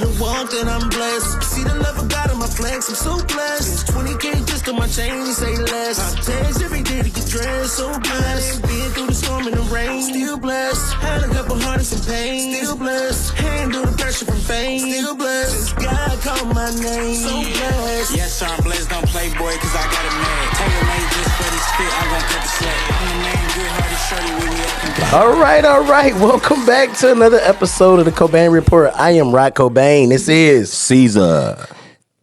the walk that I'm blessed. See the love of God in my flex, I'm so blessed. 20K just on my chain, say less. I text every day to get dressed, so blessed. Being through the storm and the rain, still blessed. Had a couple heartaches and pain, still blessed. Handle the pressure from fame, still blessed. God called my name, so blessed. Yes, sir, I'm blessed, don't play boy, cause I got it mad. Taylor made just for this fit, I'm gonna get the slack. I'm the man, good hearted shorty with me up and down. All right. Welcome back to another episode of the Cobain Report. I am Rocc Cobain. This is Caesar.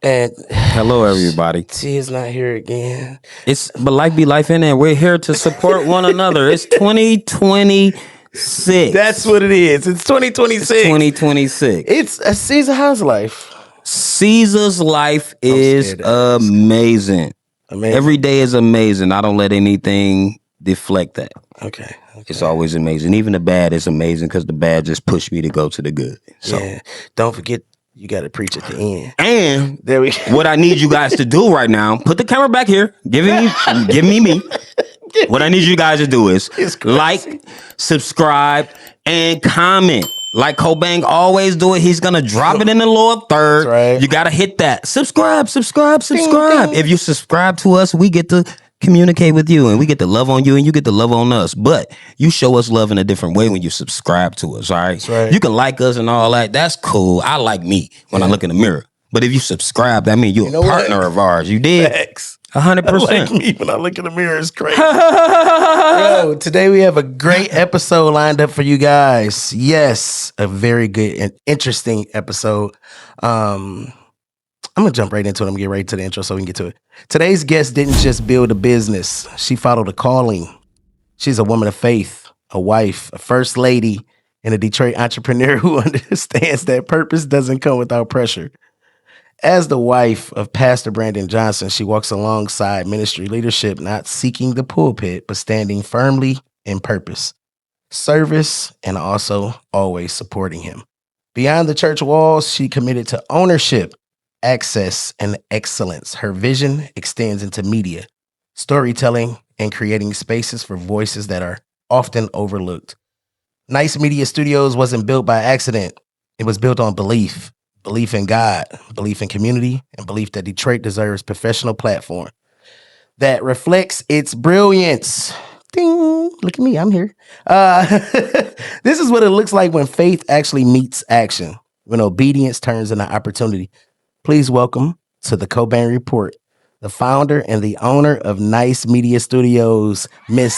And Hello, everybody. T is not here again. But life be life in there. We're here to support one another. It's 2026. That's what it is. It's 2026. 2026. It's a Caesar. How's life? Caesar's life is amazing. Every day is amazing. I don't let anything deflect that. Okay. It's always amazing. Even the bad is amazing because the bad just pushed me to go to the good. So yeah. Don't forget, you got to preach at the end. And there we what I need you guys to do right now, put the camera back here. Give me. What I need you guys to do is like, subscribe, and comment. Like Cobain always do it. He's going to drop it in the lower third. Right. You got to hit that. Subscribe. Ding, ding. If you subscribe to us, we get to communicate with you and we get to love on you and you get to love on us. But you show us love in a different way when you subscribe to us, all right? That's right. You can like us and all that. That's cool. I like me when I look in the mirror. But if you subscribe, that means you're a partner of ours. You did? Facts. 100%. Like me when I look in the mirror, it's crazy. Yo, today we have a great episode lined up for you guys. Yes, a very good and interesting episode. I'm going to jump right into it. I'm going to get right to the intro so we can get to it. Today's guest didn't just build a business. She followed a calling. She's a woman of faith, a wife, a first lady, and a Detroit entrepreneur who understands that purpose doesn't come without pressure. As the wife of Pastor Brandon Johnson, she walks alongside ministry leadership, not seeking the pulpit, but standing firmly in purpose, service, and also always supporting him. Beyond the church walls, she committed to ownership, access, and excellence. Her vision extends into media, storytelling, and creating spaces for voices that are often overlooked. NYSE Media Studios wasn't built by accident. It was built on belief in God, belief in community, and belief that Detroit deserves a professional platform that reflects its brilliance. Ding! Look at me, I'm here. This is what it looks like when faith actually meets action, when obedience turns into opportunity. Please welcome to the Cobain Report, the founder and the owner of NYSE Media Studios, Miss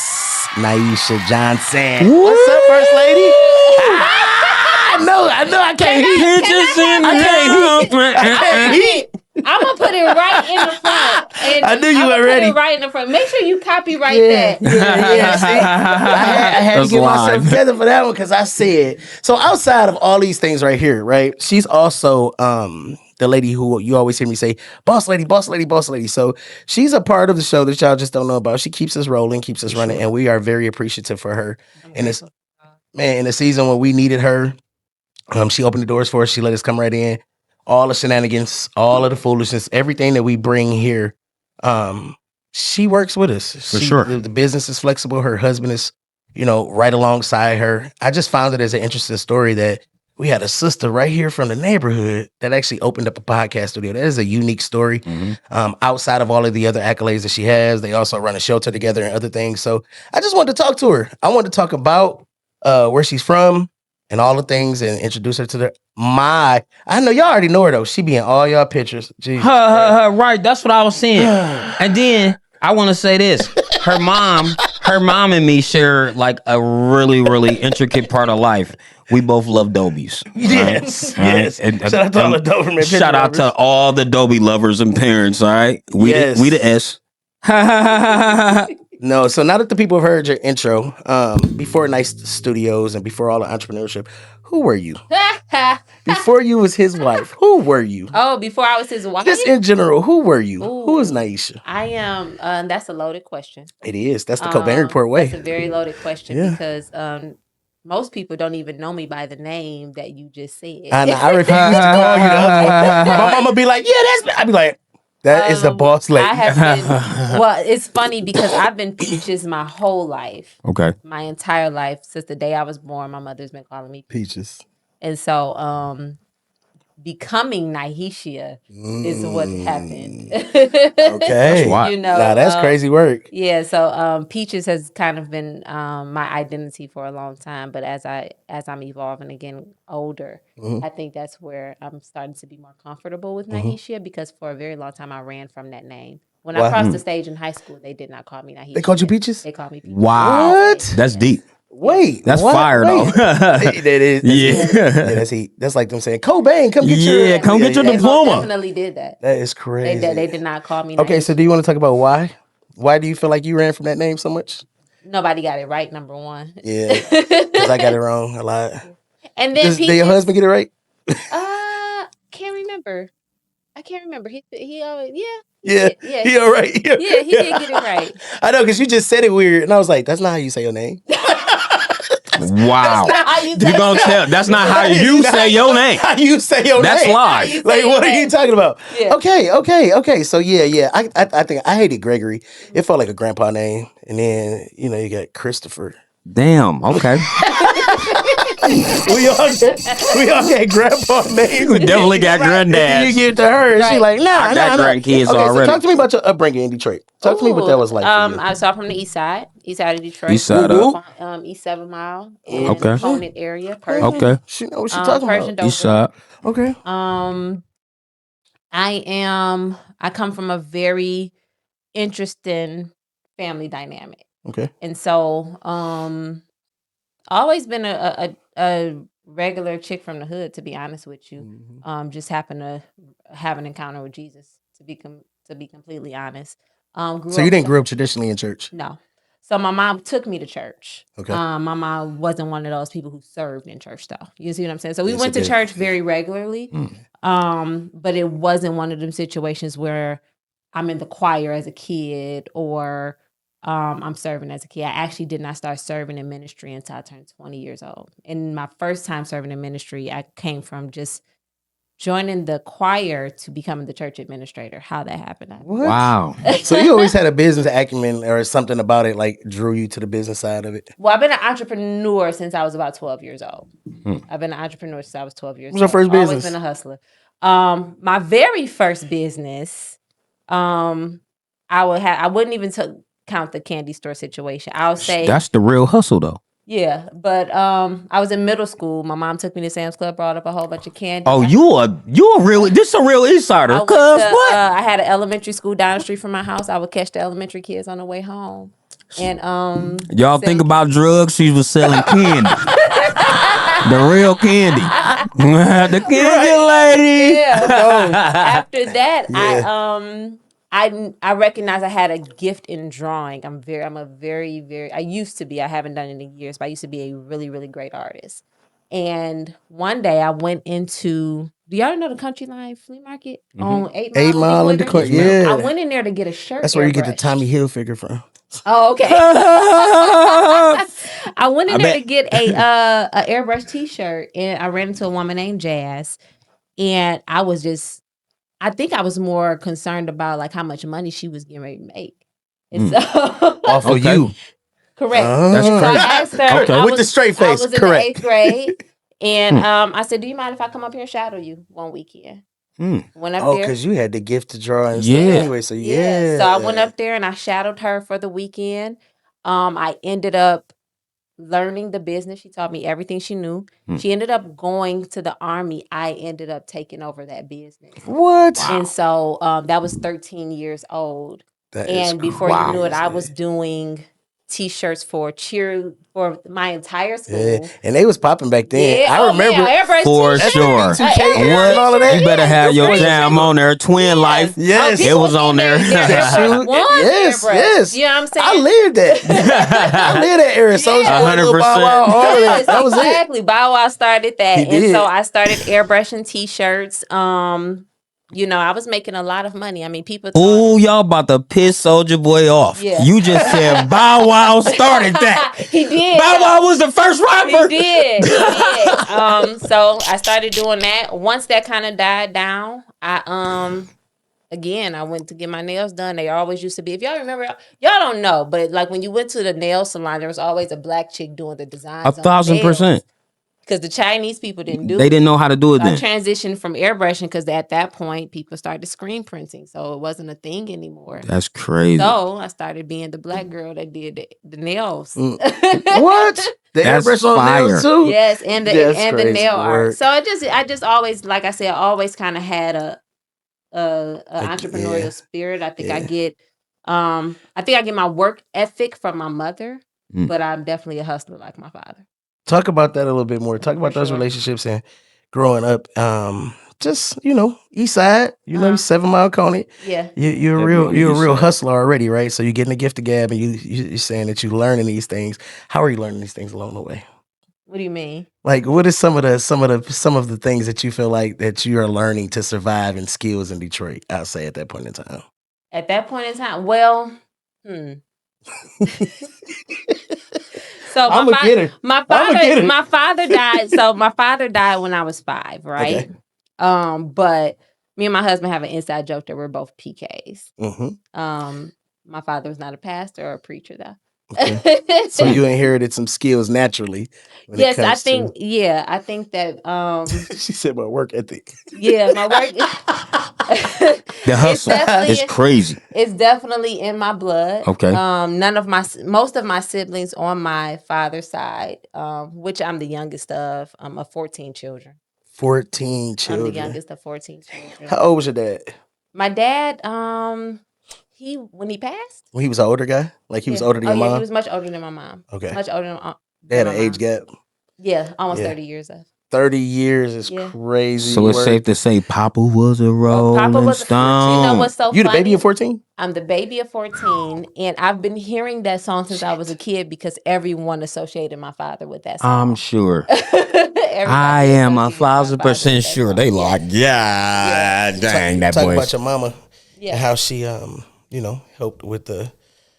Nyheshia Johnson. Woo! What's up, First Lady? I know I can't heat. I'm gonna put it right in the front. And I knew you were ready. Put it right in the front. Make sure you copyright that. Yeah. See, I had to get myself together for that one because I said so. Outside of all these things right here, right? She's also the lady who you always hear me say, boss lady, boss lady, boss lady. So she's a part of the show that y'all just don't know about. She keeps us rolling, keeps us running, and we are very appreciative for her. In this in the season when we needed her. She opened the doors for us. She let us come right in. All the shenanigans, all of the foolishness, everything that we bring here, she works with us. For sure. The business is flexible. Her husband is, right alongside her. I just found it as an interesting story that we had a sister right here from the neighborhood that actually opened up a podcast studio. That is a unique story. Mm-hmm. Outside of all of the other accolades that she has, they also run a shelter together and other things. So I just wanted to talk to her. I wanted to talk about where she's from, and all the things, and introduce her to I know y'all already know her though. She be in all y'all pictures. Jesus right. That's what I was saying. And then I want to say this: her mom and me share like a really, really intricate part of life. We both love Dobies. Yes, right? yes. And shout out to all the Doberman. Shout out to all the Dobie lovers and parents. All right, we the S. No, so now that the people have heard your intro, before NYSE Studios and before all the entrepreneurship, who were you? Before you was his wife, who were you? Oh, before I was his wife? Just in general, who were you? Ooh, who is Nyheshia? I am, that's a loaded question. It is. That's the Cobain Report way. That's a very loaded question because most people don't even know me by the name that you just said. I refuse to call you that. My mama be like, yeah, that's me. I be like, that is the boss lady. I have been, well, it's funny because I've been Peaches my whole life. Okay. My entire life. Since the day I was born, my mother's been calling me Peaches. And so becoming Nyheshia is what happened. Okay. That's wild. You know, Nah, that's crazy work. Yeah, so Peaches has kind of been my identity for a long time, but as I'm evolving and getting older, I think that's where I'm starting to be more comfortable with Nyheshia, because for a very long time I ran from that name. When I crossed the stage in high school, they did not call me Nyheshia. They called you Peaches? They called me Peaches. Wow. What? That's deep. Wait, That's what? fire though. That is. Yeah. That's heat. That's like them saying, Cobain, come get your. Yeah, come get your They most diploma. definitely did that. That is crazy. They did not call me Okay, Nyheshia. so do you want to talk about why? Why do you feel like you ran from that name so much? Nobody got it right, number one. Yeah, because I got it wrong a lot. And then Did your husband get it right? Can't remember. I can't remember. He always Yeah, yeah. he all right. He did get it right. I know, because you just said it weird, and I was like, "That's not how you say your name." Wow. You gonna tell? That's not how you say your name. How you say your That's name? lies. Like, what are you talking about? Yeah. Okay. So yeah. I think I hated Gregory. It felt like a grandpa name, and then you got Christopher. Damn. Okay. we all got grandpa names. We definitely got granddad. You give it to her, and she like, nah. I got grandkids Okay, already. so talk to me about your upbringing in Detroit. Talk to me what that was like. For you. I saw from the east side of Detroit. East side up. East 7 Mile in Okay. Conant area. Persian. Okay. She know what she talking Persian about. East side. Okay. I come from a very interesting family dynamic. Okay. And so always been a regular chick from the hood, to be honest with you. Just happened to have an encounter with Jesus, to be completely honest. So you didn't grow up traditionally in church? No. So my mom took me to church. Okay. My mom wasn't one of those people who served in church though. You see what I'm saying? So we went to church very regularly. But it wasn't one of them situations where I'm in the choir as a kid or I'm serving as a kid. I actually did not start serving in ministry until I turned 20 years old. And my first time serving in ministry, I came from just joining the choir to becoming the church administrator. How that happened. What? Wow. So you always had a business acumen or something about it like drew you to the business side of it? Well, I've been an entrepreneur since I was about 12 years old. I've been an entrepreneur since I was 12 years old. What was your first business? Always been a hustler. My very first business, I wouldn't even count the candy store situation. I'll say That's the real hustle though. yeah, but I was in middle school. My mom took me to Sam's Club, brought up a whole bunch of candy. Oh, this a real insider. I, Cause what? I had an elementary school down the street from my house. I would catch the elementary kids on the way home. And Y'all think about drugs? She was selling candy. The real candy. The candy lady. yeah. After that, I recognized I had a gift in drawing. I used to be, I haven't done it in years, but I used to be a really, really great artist. And one day I went into, do y'all know the Country Line Flea Market on 8 Mile? 8 Mile in Detroit, yeah. I went in there to get a shirt. That's where you get the Tommy Hilfiger from. Oh, okay. I went in there to get a airbrush t-shirt, and I ran into a woman named Jazz, and I think I was more concerned about like how much money she was getting ready to make. And so Off of you. correct. That's So I crazy. asked her, Okay. I With the straight face, I was in correct. the 8th grade, and I said, "Do you mind if I come up here and shadow you one weekend?" Went up Oh, there. because you had the gift to draw and Yeah. stuff anyway. So yeah. So I went up there and I shadowed her for the weekend. I ended up learning the business. She taught me everything she knew. She ended up going to the Army. I ended up taking over that business. What? And so that was 13 years old. That is And before you knew it, I crazy. was doing T-shirts for my entire school. Yeah. And they was popping back then. Yeah, I remember. airbrush For t-shirts. sure. And all of that. You better have your jam on there. Twin Life. Yes. It was on there. Shoot. Yes. Yes. You know what I'm saying? I lived that. I lived that era. So 100%. all of that. Yes, That was it. exactly. Bow Wow started that. He And did. so I started airbrushing t-shirts. I was making a lot of money. I mean, people thought, Ooh, y'all about to piss Soulja Boy off. Yeah. You just said Bow Wow started that. he did. Bow Wow was the first rapper. He did. So I started doing that. Once that kind of died down, I went to get my nails done. They always used to be, if y'all remember, y'all don't know, but like when you went to the nail salon, there was always a black chick doing the designs. 1,000%. because the Chinese people didn't do it. They didn't know how to do it I then. transitioned from airbrushing because at that point people started screen printing, so it wasn't a thing anymore. That's crazy. So I started being the black girl that did the nails. What? The That's airbrush on nails fire. too? Yes, and the That's and the crazy nail art. work. So I just always, like I said, I always kind of had a entrepreneurial spirit. I think I get my work ethic from my mother, but I'm definitely a hustler like my father. Talk about that a little bit more. Talk about those relationships and growing up. Just East Side. 7 Mile Coney. Yeah, You're a real hustler already, right? So you're getting the gift of gab, and you're saying that you're learning these things. How are you learning these things along the way? What do you mean? Like, what is some of the things that you feel like that you are learning to survive in skills in Detroit? I'll say at that point in time. At that point in time, well, So my father died. So my father died when I was 5, right? Okay. But me and my husband have an inside joke that we're both PKs. Mm-hmm. My father was not a pastor or a preacher though. Okay. So you inherited some skills naturally. Yes, I think that she said my work ethic. Yeah, my work The hustle is crazy. It's definitely in my blood. Okay. Most of my siblings on my father's side, which I'm the youngest of 14 children. 14 children. I'm the youngest of 14 children. How old was your dad? My dad, when he passed? When he was an older guy? Like he was older than your mom? He was much older than my mom. Okay. Much older than they had an age gap? Yeah, almost 30 years of. 30 years is crazy. So it's safe to say Papa was a rolling stone. You know what's so funny? You the baby of 14? I'm the baby of 14, and I've been hearing that song since I was a kid because everyone associated my father with that song. I'm sure. I am 1,000% sure. They like, dang, that Talk boy. about your mama and how she, helped with the.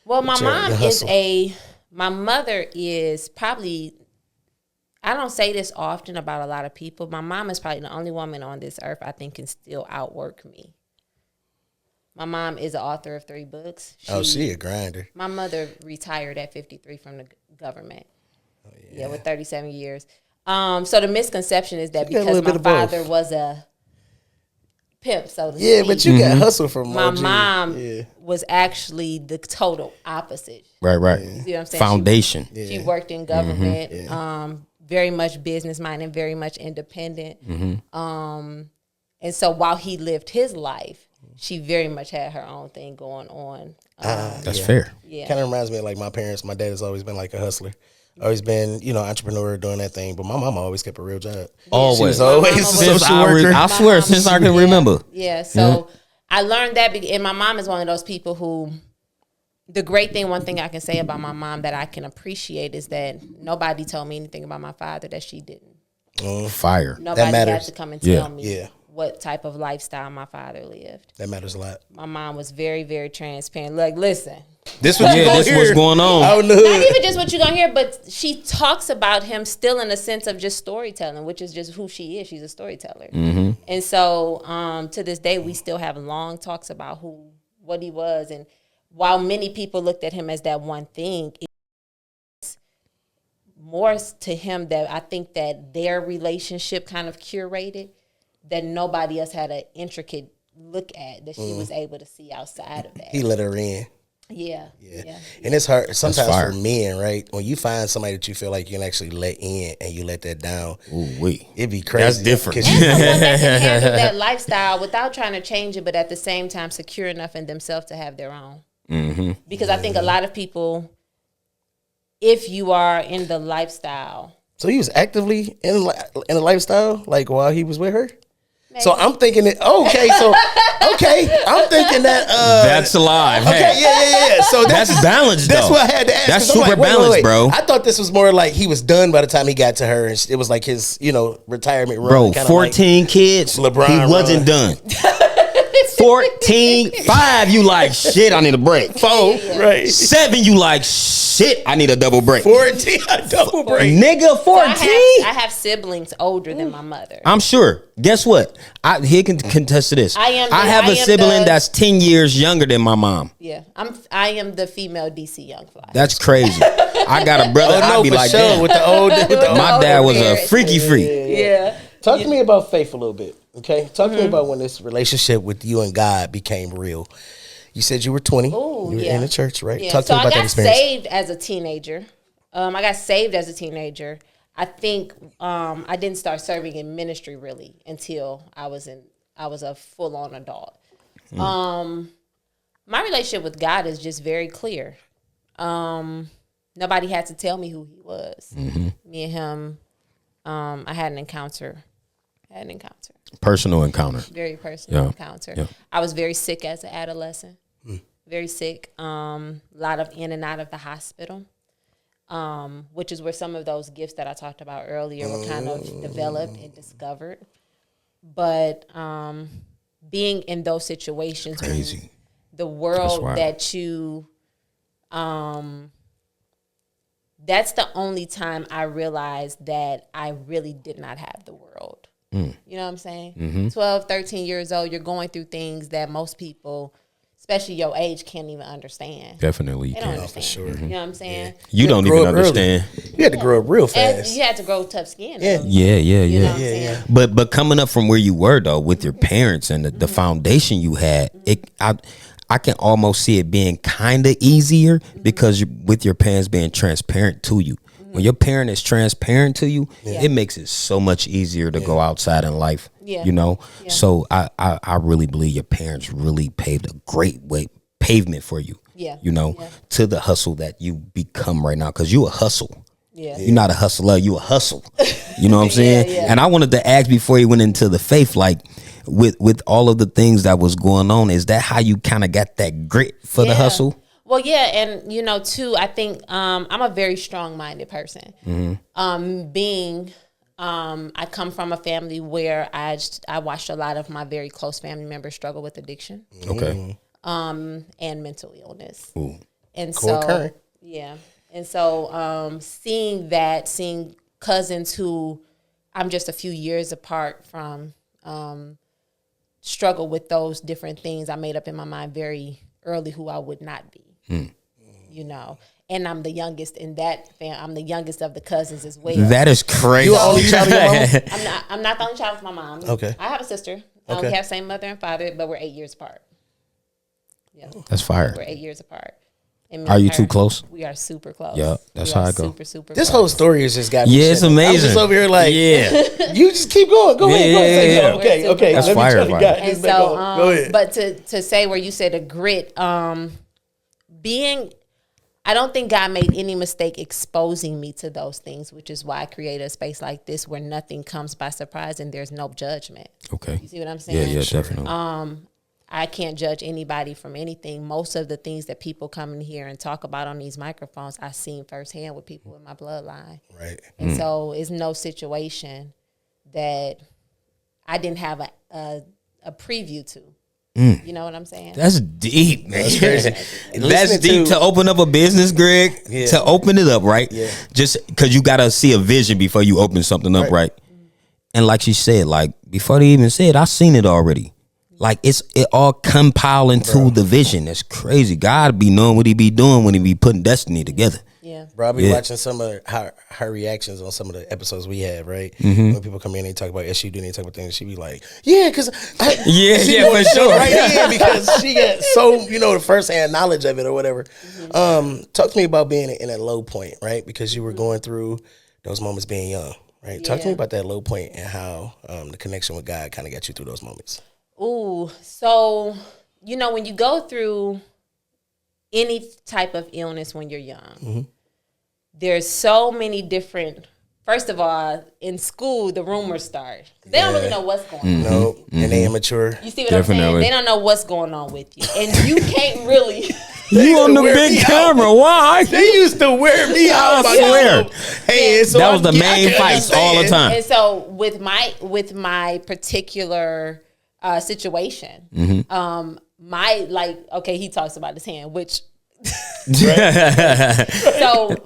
Well, my mother is probably. I don't say this often about a lot of people. My mom is probably the only woman on this earth I think can still outwork me. My mom is the author of 3 books. She a grinder. My mother retired at 53 from the government. Oh, yeah, with 37 years. So the misconception is that because my father was a pimp, so to speak. Yeah, but you got hustle from my mom was actually the total opposite. Right. You see what I'm saying? Foundation. She worked in government. Very much business minded, very much independent. And so while he lived his life, she very much had her own thing going on. That's fair. Yeah. Kind of reminds me of like my parents. My dad has always been like a hustler. Always been, entrepreneur doing that thing. But my mama always kept a real job. Always. She was always a social worker. I swear, since I can remember. Yeah, so I learned that. And my mom is one of those people who, one thing I can say about my mom that I can appreciate is that nobody told me anything about my father that she didn't. Fire. Nobody had to come and tell me what type of lifestyle my father lived. That matters a lot. My mom was very, very transparent. Like, listen. This what's going on. Not even just what you're going to hear, but she talks about him still in a sense of just storytelling, which is just who she is. She's a storyteller. And so to this day, we still have long talks about what he was. And while many people looked at him as that one thing, it's more to him that I think that their relationship kind of curated that nobody else had an intricate look at that she was able to see outside of that. He let her in. Yeah. And it's hard sometimes for men, right? When you find somebody that you feel like you can actually let in and you let that down, it'd be crazy. That's different. And someone that can handle that lifestyle without trying to change it, but at the same time secure enough in themselves to have their own. Because I think a lot of people, if you are in the lifestyle. So he was actively in a lifestyle, like while he was with her? Maybe. So I'm thinking that, I'm thinking that. That's alive. Okay, yeah. So that's balanced, though. That's what I had to ask. That's super balanced, bro. I thought this was more like he was done by the time he got to her. And it was like his, retirement run. Bro, 14 kids, LeBron he wasn't done. 14, 5, you like shit, I need a break. 4, Right. 7, you like shit, I need a double break. 14, a double break. Nigga, 14. I have siblings older than my mother. I'm sure. Guess what? He can contest to this. I have a sibling that's 10 years younger than my mom. Yeah, I am the female DC Young Fly. That's crazy. I got a brother. I'd be like, damn. With the old, My dad was a freaky freak. Yeah. Talk to me about faith a little bit, okay? Talk to me about when this relationship with you and God became real. You said you were 20. You were in the church, right? Yeah. Talk to me about that experience. I got saved as a teenager. I think I didn't start serving in ministry really until I was a full on adult. My relationship with God is just very clear. Nobody had to tell me who he was. Me and him, I had an encounter. Personal encounter. Very personal encounter. Yeah. I was very sick as an adolescent. Very sick. A lot of in and out of the hospital. Which is where some of those gifts that I talked about earlier were kind of developed and discovered. But being in those situations, Crazy. The world that you, that's the only time I realized that I really did not have the world. You know what I'm saying? 12, 13 years old, you're going through things that most people, especially your age, can't even understand. Definitely you They don't can. understand. For sure. You know what I'm saying? You don't even understand. You had to grow up real And fast. you had to grow tough skin. Yeah. though. Yeah. You know what I'm saying? But coming up from where you were though, with your parents and the foundation you had, I can almost see it being kind of easier because with your parents being transparent to you. When your parent is transparent to you, it makes it so much easier to go outside in life. Yeah. You know? Yeah. So I really believe your parents really paved a great pavement for you. Yeah. You know, to the hustle that you become right now. Cause you a hustle. Yeah. You're not a hustler, you a hustle. You know what I'm saying? Yeah. And I wanted to ask before you went into the faith, like with all of the things that was going on, is that how you kind of got that grit for the hustle? Well, yeah, and too, I think I'm a very strong-minded person. I come from a family where I watched a lot of my very close family members struggle with addiction. Okay. And mental illness. Ooh. And Co-occurring. seeing cousins who I'm just a few years apart from struggle with those different things, I made up in my mind very early who I would not be. You know, and I'm the youngest in that family. I'm the youngest of the cousins as well. That is crazy. You the only child of your mom? I'm not the only child with my mom. Okay. I have a sister. Okay. We have same mother and father, but we're 8 years apart. Yeah. That's fire. We're 8 years apart. And me Are and you her, too close? We are super close. Yeah, that's We how are I go. Super, super This close. whole story has just got me. Yeah, it's chilling. I'm amazing. just over here like, you just keep going. Go ahead. Yeah. Okay. That's Let me fire, try to fire. guide And this so, back on. Go ahead. but to say where you said a grit, I don't think God made any mistake exposing me to those things, which is why I created a space like this where nothing comes by surprise and there's no judgment. Okay. You see what I'm saying? Yeah, definitely. I can't judge anybody from anything. Most of the things that people come in here and talk about on these microphones, I've seen firsthand with people in my bloodline. Right. And so it's no situation that I didn't have a preview to. You know what I'm saying? That's deep, man. That's crazy. That's deep to open up a business, Greg. Yeah. To open it up, right? Yeah. Just because you gotta see a vision before you open something up, right? And like she said, like before they even said, I seen it already. Like it all compile into the vision. That's crazy. God be knowing what he be doing when he be putting destiny together. Yeah. Bro, I be watching some of her reactions on some of the episodes we have, right? When people come in and they talk about SU, and they talk about things, she be like, yeah, because Yeah, for sure. right in because she got so, the first-hand knowledge of it or whatever. Talk to me about being in a low point, right? Because you were going through those moments being young, right? Talk to me about that low point and how the connection with God kind of got you through those moments. Ooh, so, when you go through any type of illness when you're young, there's so many different, first of all, in school, the rumors start. They don't really know what's going on. No, and they immature. You see what I'm saying? They don't know what's going on with you. And you can't really... You on the big camera? Why? They used to wear me out. I swear. Hey, so That was the main fight all the time. And so with my particular situation. He talks about his hand, which so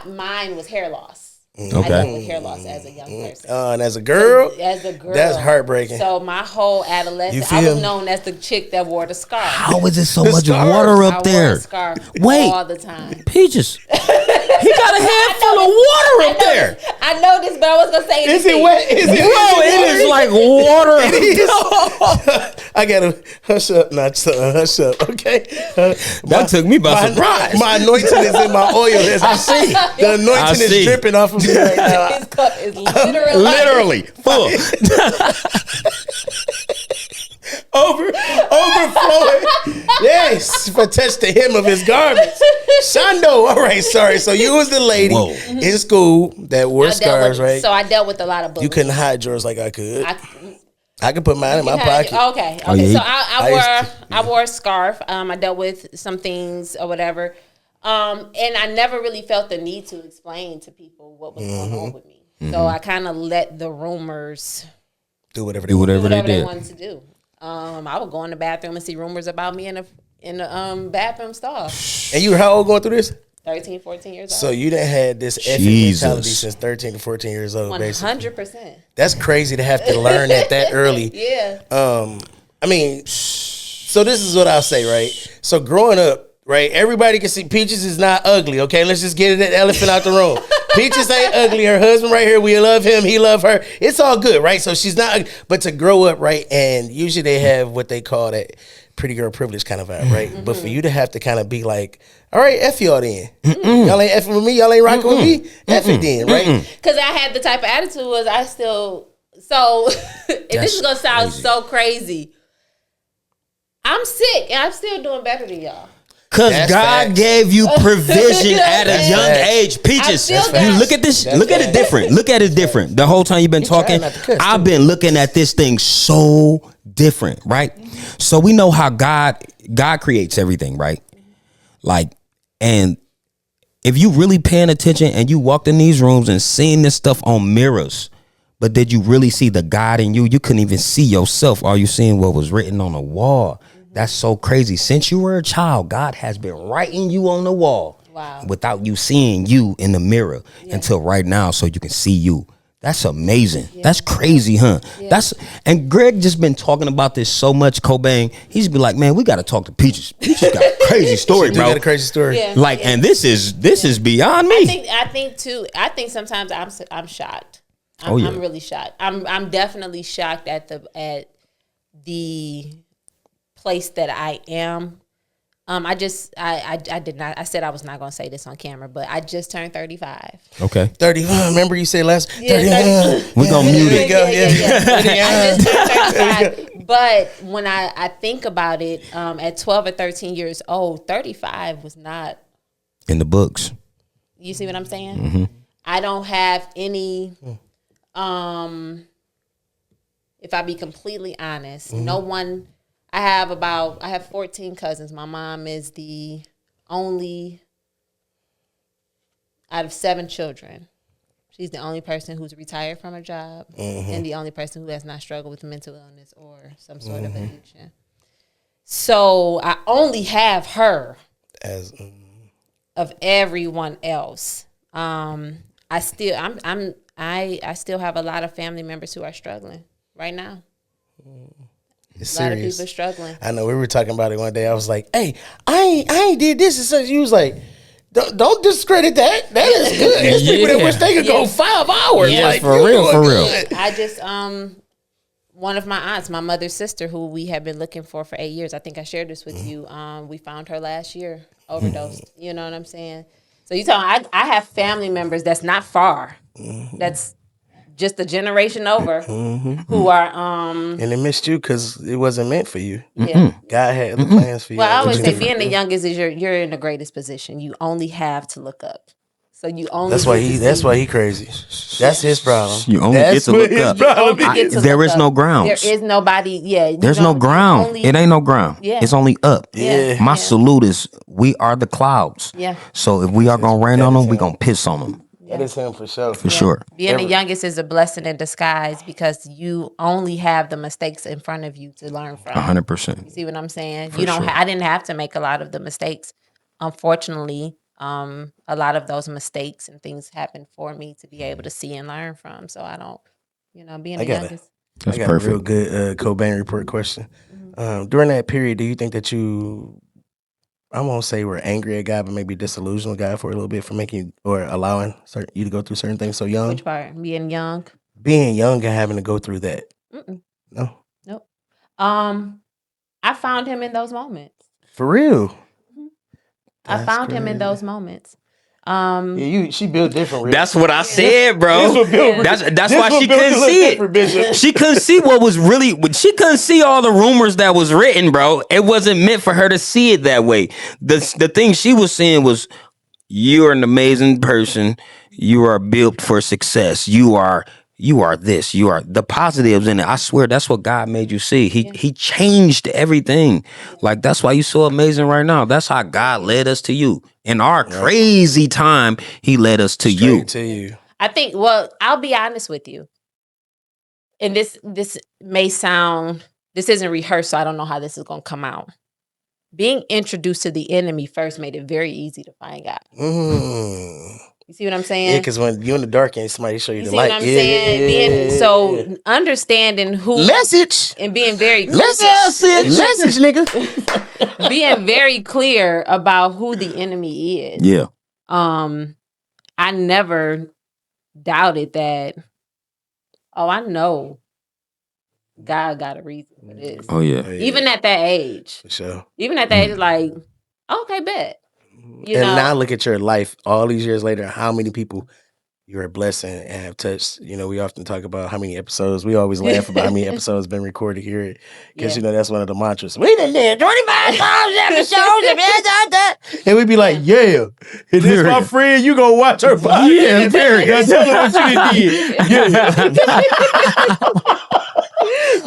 mine was hair loss. I dealt with hair loss as a young person. And as a girl, that's heartbreaking. So my whole adolescence, I was known as the chick that wore the scarf. How is it so much water up there? I wore a scarf all the time. Peaches, he got a head full of water up there. I know this, but I was gonna say Is it wet? It is like water. I gotta hush up, hush up. Okay, that took me by surprise. My anointing is in my oil. I see the anointing is dripping off of me right now. His cup is literally full. Overflowing. Yes, for touch the hem of his garments. Shando. All right, sorry. So you was the lady in school that wore scarves, right? So I dealt with a lot of bullies. You couldn't hide yours like I could. I could put mine in my pocket. Okay. Oh, yeah. So I wore a scarf. I dealt with some things or whatever. And I never really felt the need to explain to people what was going on with me. So I kind of let the rumors do whatever they wanted to do. I would go in the bathroom and see rumors about me in the bathroom stall. And you were how old going through this? 13, 14 years old. So you done had this effing mentality since 13 to 14 years old, 100%. That's crazy to have to learn that early. Yeah. I mean, so this is what I'll say, right? So growing up, right, everybody can see Peaches is not ugly, okay? Let's just get that elephant out the room. Peaches ain't ugly. Her husband right here, we love him, he love her. It's all good, right? So she's not ugly. But to grow up, right, and usually they have what they call that pretty girl privilege kind of vibe, right? But for you to have to kind of be like, all right, F y'all then. Y'all ain't effing with me, y'all ain't rocking with me, F it then, right? Because I had the type of attitude was this is going to sound so crazy. I'm sick and I'm still doing better than y'all. Because God gave you provision at a young age. Peaches, you look at this, look at it different. Look at it different. The whole time you've been talking, I've been looking at this thing so different, right? So we know how God creates everything, right? Like, and if you really paying attention and you walked in these rooms and seeing this stuff on mirrors, but did you really see the God in you? You couldn't even see yourself. All you seeing what was written on the wall. That's so crazy. Since you were a child, God has been writing you on the wall without you seeing you in the mirror until right now so you can see you. That's amazing. Yeah. That's crazy, huh? Yeah. And Greg just been talking about this so much, Cobain. He's be like, man, we got to talk to Peaches. Peaches got a crazy story, bro. Got a crazy story. Yeah. And this is beyond me. I think sometimes I'm shocked. I'm really shocked. I'm definitely shocked at the place that I am. I did not. I said I was not going to say this on camera, but I just turned 35. Okay. 30. Remember you said last. 30. We're going to mute it. I just turned 35. But when I think about it, at 12 or 13 years old, 35 was not in the books. You see what I'm saying? Mm-hmm. I don't have any. If I be completely honest, no one. I have 14 cousins. My mom is the only out of 7 children. She's the only person who's retired from her job and the only person who has not struggled with mental illness or some sort of addiction. So I only have her of everyone else. I still have a lot of family members who are struggling right now. It's a lot serious. of people struggling. I know we were talking about it one day. I was like, "Hey, I ain't did this." And so you was like, "Don't discredit that. That is good." There's people that wish they could go 5 hours. Yeah, like, for real. I just one of my aunts, my mother's sister, who we have been looking for 8 years. I think I shared this with you. We found her last year, overdosed. You know what I'm saying? So you tell me, I have family members that's not far. That's just a generation over who are and they missed you because it wasn't meant for you. Yeah. God had other plans for you. Well, I always say being the youngest is you're in the greatest position. You only have to look up. So you only that's why he crazy. That's his problem. You only get to look up. There is no grounds. There is nobody. Yeah. There's no ground. It ain't no ground. Yeah. It's only up. Yeah. My salute is we are the clouds. Yeah. So if we are gonna rain on them, we gonna piss on them. That is him for sure. For sure. Being the youngest is a blessing in disguise because you only have the mistakes in front of you to learn from. 100%. You see what I'm saying? For You don't. sure. I didn't have to make a lot of the mistakes. Unfortunately, a lot of those mistakes and things happened for me to be able to see and learn from. So I don't, being the youngest. That's I got perfect. a real good Cobain Report question. During that period, do you think that you, I won't say we're angry at God, but maybe disillusioned with God for a little bit for making or allowing you to go through certain things so young? Which part? Being young? Being young and having to go through that. Mm-mm. No. Nope. I found him in those moments. For real. I found him in those moments. She built different. Rick. That's what I said, bro. That's why she couldn't see it. She couldn't see what was really. She couldn't see all the rumors that was written, bro. It wasn't meant for her to see it that way. The thing she was saying was, "You're an amazing person. You are built for success. You are this. You are the positives in it. I swear that's what God made you see. He changed everything. Like that's why you're so amazing right now. That's how God led us to you. In our crazy time, He led us to you. To you. I think. Well, I'll be honest with you. And this may sound. This isn't rehearsed, so I don't know how this is going to come out. Being introduced to the enemy first made it very easy to find God. You see what I'm saying? Yeah, because when you're in the dark and somebody show you the light. You see what I'm saying? Understanding who message and being very message, nigga. Being very clear about who the enemy is. Yeah. I never doubted that. Oh, I know God got a reason for this. Oh yeah. Even at that age. For sure. Even at that age, like, okay, bet. Now look at your life all these years later, how many people you're a blessing and have touched. We often talk about how many episodes. We always laugh about how many episodes been recorded here because that's one of the mantras. We done did 25,000 episodes. And we be like, yeah, and this my friend, you gonna watch her podcast. Yeah, tell her what you did.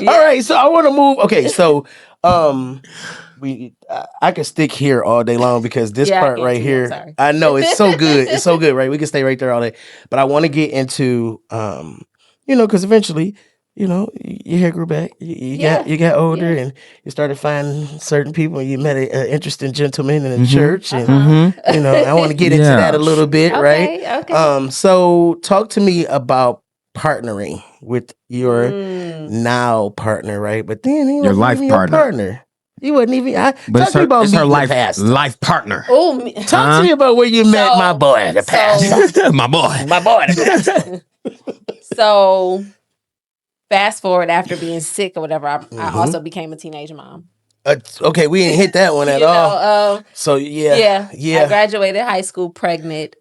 Yeah. All right, so I want to move. Okay, so I could stick here all day long because this part right here, I know it's so good. It's so good, right? We can stay right there all day. But I want to get into, because eventually, your hair grew back. You got older and you started finding certain people. You met an interesting gentleman in a church. And, I want to get into that a little bit, right? Okay. So talk to me about partnering with your now partner, right? But then he your wasn't life even your partner. He wasn't even. But talk to me about it's her life partner. Oh, talk to me about where you met my boy, the pastor. My boy. The pastor. So, fast forward after being sick or whatever, I also became a teenage mom. Okay, we didn't hit that one at all. So yeah. I graduated high school pregnant.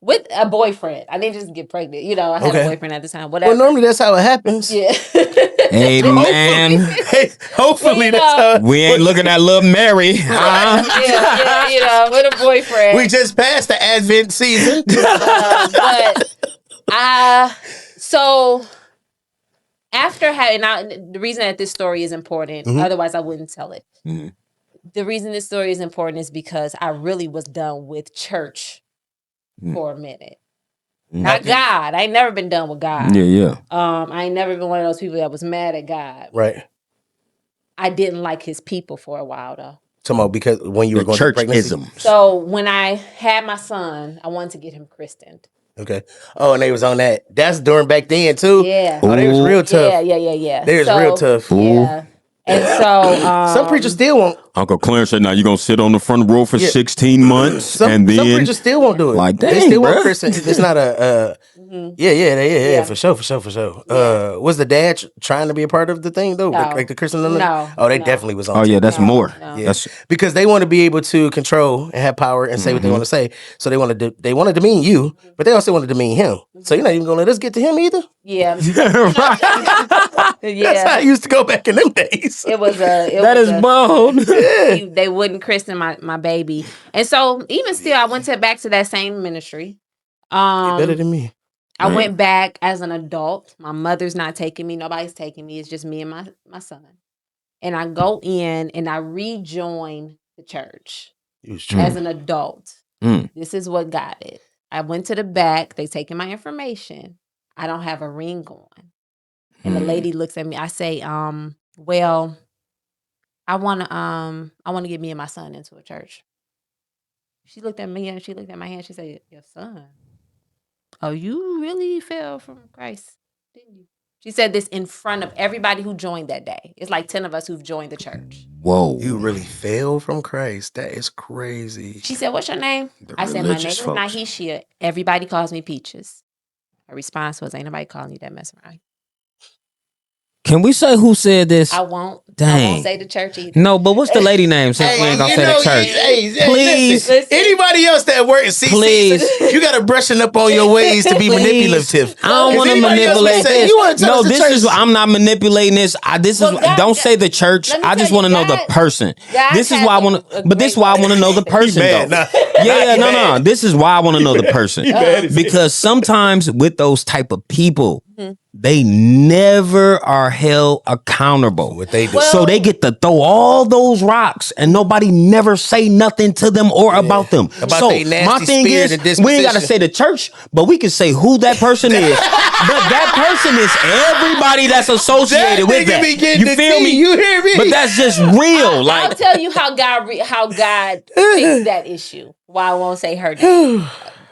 With a boyfriend. I didn't just get pregnant. I had a boyfriend at the time. Whatever. Well, normally that's how it happens. Yeah. Hey, man. Hopefully that's how. We ain't looking at little Mary. With a boyfriend. We just passed the Advent season. So after having, the reason that this story is important, otherwise I wouldn't tell it. The reason this story is important is because I really was done with church for a minute. Not God. I ain't never been done with God. Yeah. I ain't never been one of those people that was mad at God. Right. I didn't like His people for a while though. Because when you were going through pregnancy. So when I had my son, I wanted to get him christened. Okay. Oh, and they was on that. That's during back then too. Yeah. Oh, they was real tough. Yeah. They was real tough. Yeah. And so some preachers still won't. Uncle Clarence said, "Now you're gonna sit on the front row for 16 months, some preachers still won't do it. Like, dang, they still bro. won't christen. It's not a. Yeah, for sure. Was the dad trying to be a part of the thing though? No. Like the christening? No. Oh, they definitely was on. Oh yeah, that's more. No. Yeah. Because they want to be able to control and have power and say what they want to say. So they want to demean you, but they also want to demean him. So you're not even gonna let us get to him either. Yeah. That's how it used to go back in them days. That is bold. They wouldn't christen my baby, and so even still, I went back to that same ministry. You're better than me. I went back as an adult. My mother's not taking me. Nobody's taking me. It's just me and my son. And I go in and I rejoin the church as an adult. This is what got it. I went to the back. They taking my information. I don't have a ring on. And the lady looks at me. I say, well, I want to get me and my son into a church. She looked at me and she looked at my hand. She said, your son? Oh, you really fell from Christ, didn't you? She said this in front of everybody who joined that day. It's like 10 of us who've joined the church. Whoa. You really fell from Christ. That is crazy. She said, what's your name? I said, my name is Nyheshia. Everybody calls me Peaches. Her response was, ain't nobody calling you that mess around. Can we say who said this? I won't. Dang. I won't say the church either. No, but what's the lady name since we ain't gonna say the church? Please. Listen, anybody else that works, Please. you got to brushing up on your ways to be manipulative. I don't want to manipulate this. No, this is I'm not manipulating this. Don't say the church. I just want to know the person. This is why I want to. But this is why I want to know the person though. No. This is why I want to know the person because sometimes with those type of people. They never are held accountable. What they do. So they get to throw all those rocks and nobody never say nothing to them or about them. So my thing is, we ain't got to say the church, but we can say who that person is. But that person is everybody that's associated with that. You feel me? You hear me? But that's just real. I'll tell you how God fixed that issue. Why I won't say her name.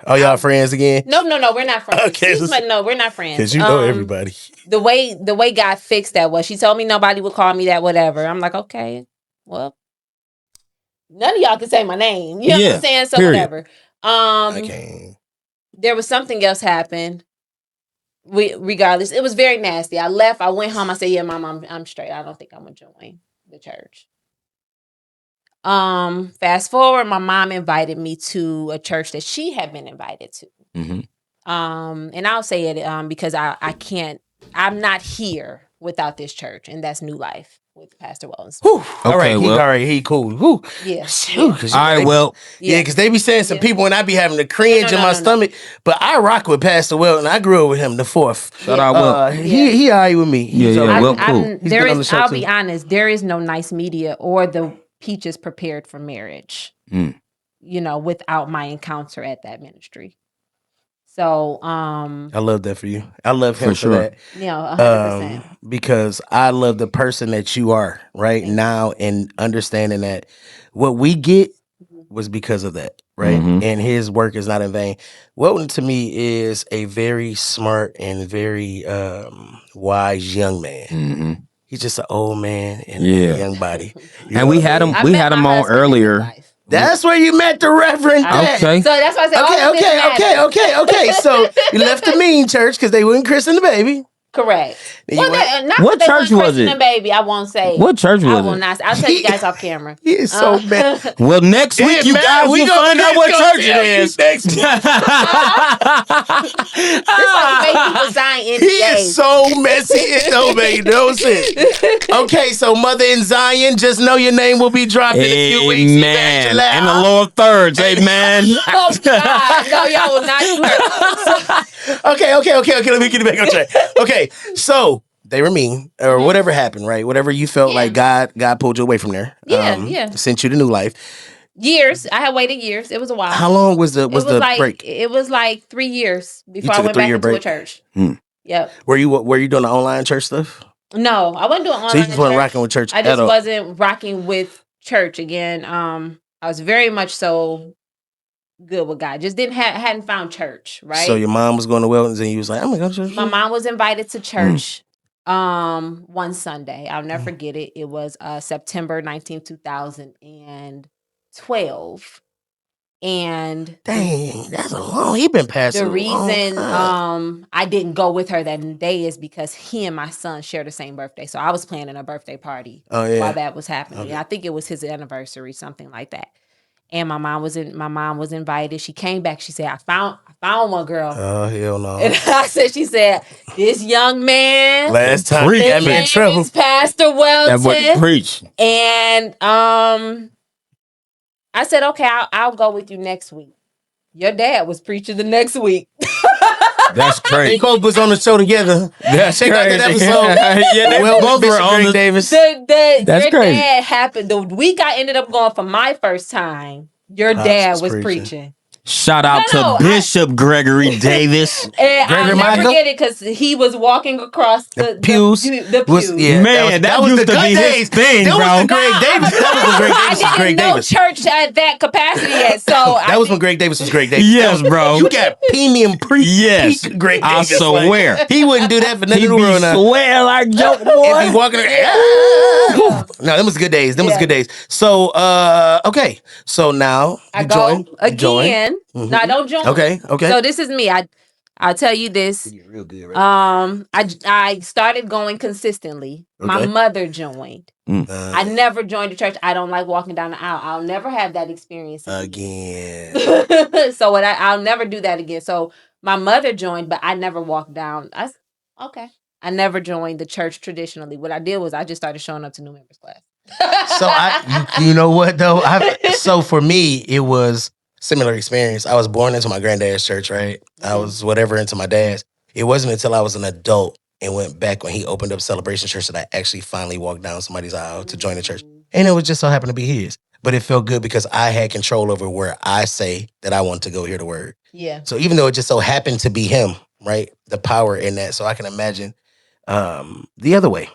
Oh, y'all friends again? No, we're not friends. Okay, No, we're not friends. Because you know everybody. The way God fixed that was she told me nobody would call me that, whatever. I'm like, okay, well, none of y'all can say my name. You know what I'm saying? So whatever. I can't. There was something else happened. Regardless, it was very nasty. I left. I went home. I said, yeah, Mom, I'm straight. I don't think I'm gonna join the church. Fast forward, my mom invited me to a church that she had been invited to. Mm-hmm. And I'll say it because I'm not here without this church, and that's New Life with Pastor Wells. Okay, he cool. Whew. Yeah. All right, yeah, because they be saying some people and I be having the cringe in my stomach, but I rock with Pastor Welton. I grew up with him, the fourth. Shout out Will. He all right with me. Will cool. I'll be honest, there is no NYSE Media or the Peaches Prepared for Marriage, without my encounter at that ministry. So, I love that for you. I love him for that. Yeah, 100%. Because I love the person that you are right now and understanding that what we get was because of that, right? Mm-hmm. And his work is not in vain. Welton to me is a very smart and very wise young man. Mm-hmm. He's just an old man in a young body. And we had him on earlier. That's where you met the Reverend. Okay. So that's why I said, okay. So you left the mean church because they wouldn't christen the baby. Correct. What church was it? Baby, I won't say. What church was it? I will not. I'll tell you guys off camera. He is so bad. Well, next week you guys will find out what church it is. Next week. This like make people sign NDAs. He is so messy. It don't make no sense. Okay, so Mother in Zion, just know your name will be dropped in a few weeks. Amen. And the Lord thirds. Amen. Oh God, no, y'all will not. Okay. Let me get it back on track. Okay, so they were mean, or whatever happened, right? Whatever you felt like God pulled you away from there. Sent you to New Life. Years. I had waited years. It was a while. How long was the break? It was like 3 years before I went back into a church. Yep. Were you doing the online church stuff? No, I wasn't doing online. So you just wasn't rocking with church. I just wasn't rocking with church again. I was very much so good with God. Just hadn't found church, right? So your mom was going to Welton's and you was like, I'm going to go to church. My mom was invited to church one Sunday. I'll never forget it. It was September 19th, 2012. And dang, that's a long. He been passing. The reason I didn't go with her that day is because he and my son share the same birthday. So I was planning a birthday party while that was happening. Okay. I think it was his anniversary, something like that. And my mom was invited. She came back. She said, I found one, girl. Oh, hell no. And she said, this young man. Last time he got me in trouble. Pastor Welton. That would preach. And I said, okay, I'll go with you next week. Your dad was preaching the next week. That's crazy. They both was on the show together. That's check crazy. out that episode. They both were on the Davis. That's your crazy. Dad happened the week I ended up going for my first time. Your dad was preaching. Shout out No, to Bishop Gregory Davis. And Gregory I'll never Michael? forget it because he was walking across the pews. The Was- pews. yeah, Man, that was used the to good be his days. thing, That bro. was the Greg Davis. That was the Greg I Davis. Was didn't Greg know Davis. church at that capacity yet, so That was when Greg Davis was Greg Davis. Yes, bro. You got premium Yes. peak Greg I Davis. swear. Like, he wouldn't do that for nothing He in the be world now. swear like joke If boy. he walking around, no, them was good days. Them was Yeah. good days. So, okay. So now I you go join. You join. again. Mhm. No, I don't join. Okay. Okay. So this is me. I'll tell you this. Real good, right? I started going consistently. My Okay. mother joined. I Uh, never joined the church. I don't like walking down the aisle. I'll never have that experience again. So I'll never do that again. So my mother joined, but I never walked down. Okay. I never joined the church traditionally. What I did was I just started showing up to new members class. So you know what though? So for me, it was similar experience. I was born into my granddad's church, right? I was whatever into my dad's. It wasn't until I was an adult and went back when he opened up Celebration Church that I actually finally walked down somebody's aisle to join the church. And it was just so happened to be his. But it felt good because I had control over where I say that I want to go hear the word. Yeah. So even though it just so happened to be him, right? The power in that. So I can imagine the other way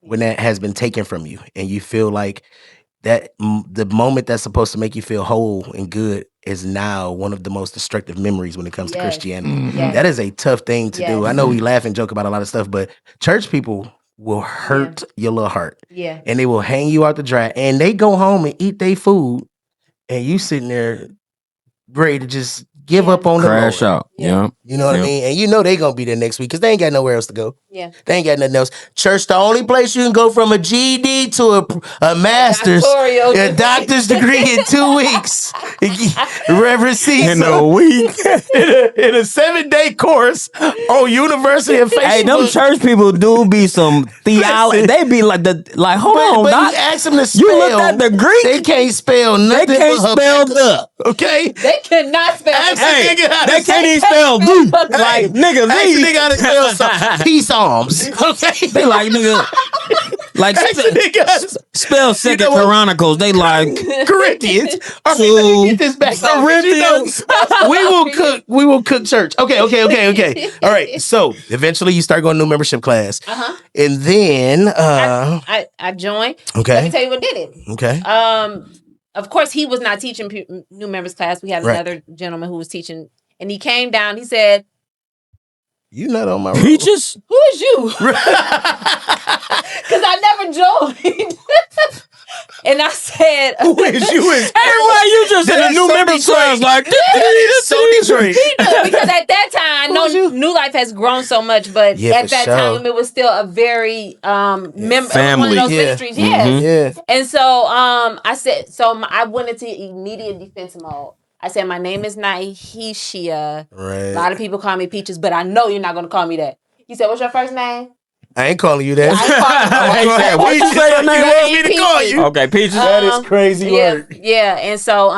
when that has been taken from you and you feel like that the moment that's supposed to make you feel whole and good is now one of the most destructive memories when it comes to Yes. Christianity. Yes. That is a tough thing to do. Yes. I know we laugh and joke about a lot of stuff, but church people will hurt your little heart. Yeah. And they will hang you out to dry. And they go home and eat their food and you sitting there ready to just give up on the Crash Lord. out. Yeah. You know what I mean? And you know they gonna be there next week because they ain't got nowhere else to go. Yeah. They ain't got nothing else. Church, the only place you can go from a GED to a master's, a doctor's degree in 2 weeks. Reverend C. In a week. in a 7-day course on University of Facebook. Hey, them church people do be some theology. Listen. They be like hold on, But Doc. you ask them to spell. You look at the Greek. They can't spell nothing. They can't but spell Habakkuk, okay? They cannot spell. Hey, nigga how to they can't even spell Hey, like nigga. Ask These the nigga how to spell some peace arms, okay? they like nigga. Like Ask the nigga how to spell Second know what? Chronicles. They like Corinthians. All right, let me get this back. Corinthians. We will cook church. Okay. All right. So eventually you start going to new membership class. And then I joined. Let me okay. tell you what did it. Okay. Of course, he was not teaching new members class. We had Right. another gentleman who was teaching, and he came down. He said, You not on my road. peaches. "Who is you?" Because I never joined. And I said, Who is you? Everybody, you just in a That's new so member Detroit. class like So Detroit. because at that time, I Who is you? know New Life has grown so much, but Yeah, at for that sure. time, it was still a very one family. of those Yeah. ministries. Yes. Yeah. And so I said, I went into immediate defense mode. I said, my name is Nyheshia. Right. A lot of people call me Peaches, but I know you're not going to call me that. He said, what's your first name? I ain't calling you that. I ain't calling you What'd you say your name? You want me to call you? Okay, peaches. That is crazy Yeah, work. yeah. And so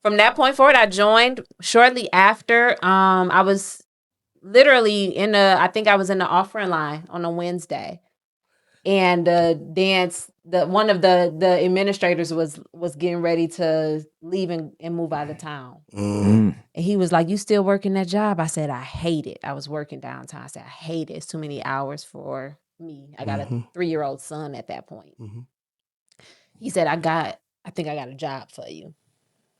from that point forward, I joined. Shortly after, I was literally I think I was in the offering line on a Wednesday. And one of the administrators was getting ready to leave and move out of town. Mm. And he was like, "You still working that job?" I said, "I hate it." I was working downtown. I said, "I hate it. It's too many hours for me." I got a 3-year-old son at that point. Mhm. He said, I think I got a job for you."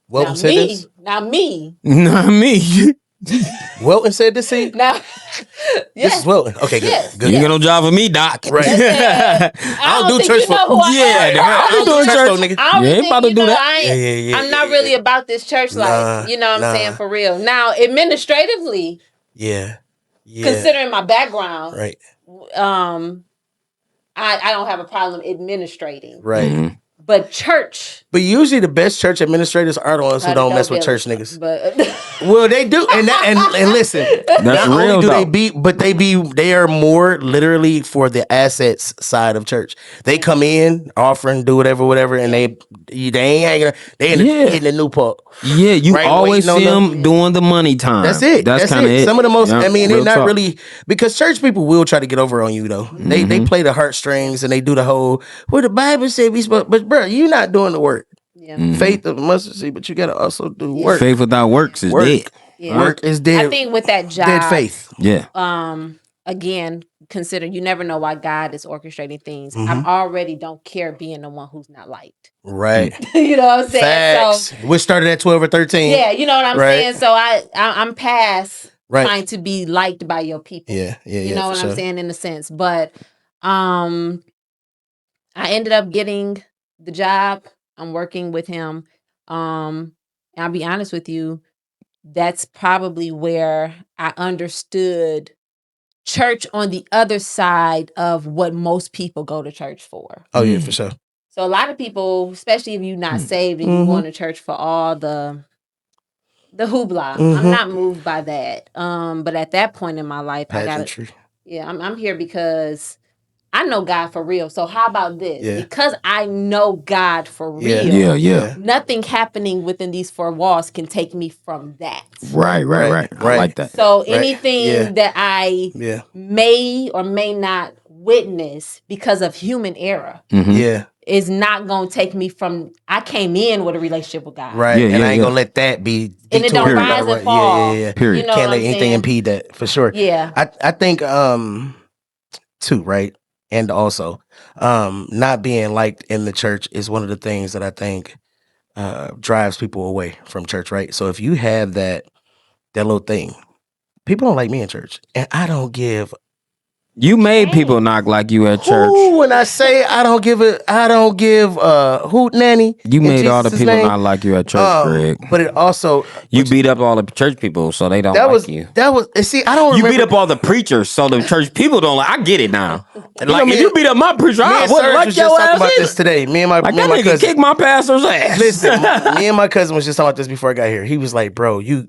Welton said this. Not me. Not me. Welton said this. See, Now, this is Welton. Okay, good. Yes. Good. You ain't got no job for me, Doc. Right. I don't do think church you know for- who I am. I don't be doing church church. though, nigga. I don't You ain't think about to you do know, that. I ain't- Yeah, I'm not really about this church life. Nah, You know what I'm nah. saying? For real. Now, administratively, Yeah. considering my background, Right. I don't have a problem administrating. Right. Mm-hmm. But church, But usually the best church administrators are the ones who don't mess with church niggas. But Well, they do, and listen. That's not real, only do though. they are more literally for the assets side of church. They come in, offering, do whatever, and they ain't hanging. They in the new part. Yeah, you Right, always waiting see on them doing the money time. That's it. That's kind of it. Some of the most. Yeah, I mean, they're real not talk. really because church people will try to get over on you though. They play the heartstrings and they do the whole. Well, the Bible said we supposed, but bro, you not doing the work. Yeah. Faith of mustard seed, but you got to also do work. Faith without works is dead. Yeah. Work is dead. I think with that job, dead faith. Yeah. Again, consider you never know why God is orchestrating things. Mm-hmm. I already don't care being the one who's not liked. Right. You know what I'm saying? Facts. So we started at 12 or 13. yeah, you know what I'm saying? So I'm past Right. trying to be liked by your people. Yeah. You know what I'm saying in a sense. But I ended up getting the job. I'm working with him. And I'll be honest with you, that's probably where I understood church on the other side of what most people go to church for. Oh yeah, for sure. So a lot of people, especially if you're not saved and you going to church for all the hoopla, I'm not moved by that. But at that point in my life, Pageantry. I'm here because I know God for real. So how about this? Yeah. Because I know God for real. Yeah. Nothing happening within these four walls can take me from that. Right. I like that. So anything that I may or may not witness because of human error is not going to take me from, I came in with a relationship with God. Right. And I ain't going to let that be. And it don't rise and fall. Yeah. Period. You know Can't let I'm anything saying? impede that for sure. Yeah. I think, too, right? And also, not being liked in the church is one of the things that I think drives people away from church, right? So if you have that little thing, people don't like me in church, and I don't give. You made people not like you at church. When I say I don't give hoot nanny. You made all the Jesus' people name. not like you at church, Greg. But it also You beat up all the church people, so they don't like you. That was see. I don't. You remember. beat up all the preachers, so the church people don't like. I get it now. Like me if you beat up my preacher, Me I and wouldn't Serge like was your just talking ass about either. this today. Me and my Like that nigga cousin kicked my pastor's ass. Listen, me and my cousin was just talking about this before I got here. He was like, "Bro, he